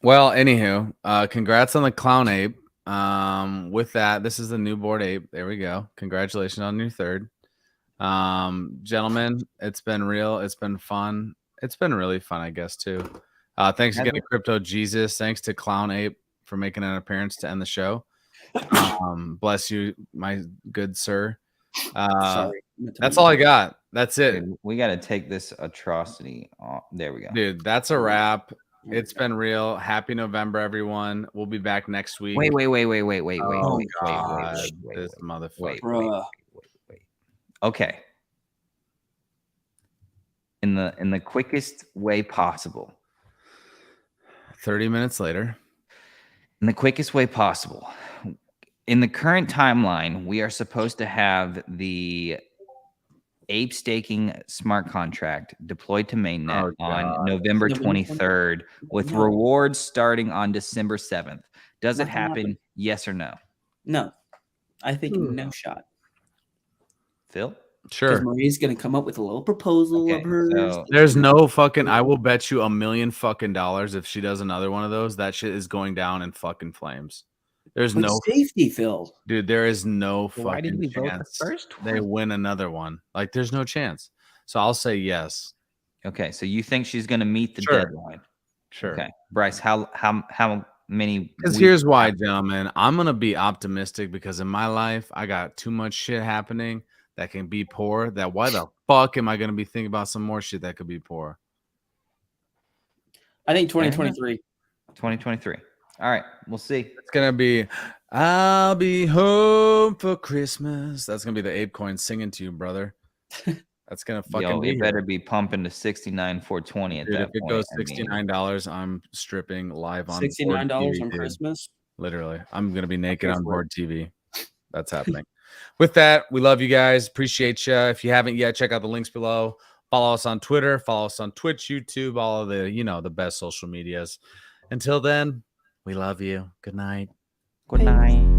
A: Anywho, congrats on the clown ape. With that, this is the new board ape. There we go. Congratulations on your third. Gentlemen, it's been real. It's been fun. It's been really fun, I guess, too. Thanks
B: Has
A: again to
B: it?
A: Crypto Jesus. Thanks to Clown Ape for making an appearance to end the show. Bless you, my good sir.
C: sorry.
A: That's all I got. That's it.
B: Dude, we got to take this atrocity off. There we go.
A: Dude, that's a wrap. It's been real. Happy November, everyone. We'll be back next week.
B: Wait.
A: Oh,
B: Wait,
A: this motherfucker.
C: Bruh.
B: wait. Okay. In the quickest way possible.
A: 30 minutes later.
B: In the quickest way possible. In the current timeline, we are supposed to have the ape staking smart contract deployed to mainnet on November 23rd with rewards starting on December 7th. Does it
C: Nothing
B: happen?
C: happened.
B: Yes or no?
C: No. I think no shot.
B: Phil?
C: Because
A: Sure.
C: Marie's gonna come up with a little proposal
B: Okay,
C: of hers.
B: so-
A: There's no fucking. I will bet you $1 million fucking dollars if she does another one of those. That shit is going down in fucking flames. There's
C: But
A: no
C: safety, Phil.
A: dude. There is no
B: So why did
A: fucking
B: we vote the
A: chance
B: first
A: they
B: one?
A: win another one. Like, there's no chance. So I'll say yes.
B: Okay, so you think she's going to meet the
A: Sure.
B: deadline?
A: Sure.
B: Okay, Bryce, how many?
A: Because
B: weeks
A: here's why,
B: after-
A: gentlemen. I'm gonna be optimistic because in my life I got too much shit happening that can be poor. That why the fuck am I gonna be thinking about some more shit that could be poor?
C: I think 2023.
B: 2023. All right, we'll see.
A: It's gonna be I'll be home for Christmas. That's gonna be the ape coin singing to you, brother. That's gonna fucking
B: Yo,
A: be
B: it
A: here.
B: better be pumping to 69,420 at
A: Dude,
B: that
A: if it
B: point.
A: goes
B: I mean,
A: $69, I'm stripping live on
C: $69
A: Board TV,
C: on
A: dude.
C: Christmas.
A: Literally, I'm gonna be naked
C: pay
A: on
C: for
A: Board TV. That's happening. With that, we love you guys. Appreciate you. If you haven't yet, check out the links below. Follow us on Twitter. Follow us on Twitch, YouTube, all of the the best social medias. Until then, we love you. Good night.
B: good night.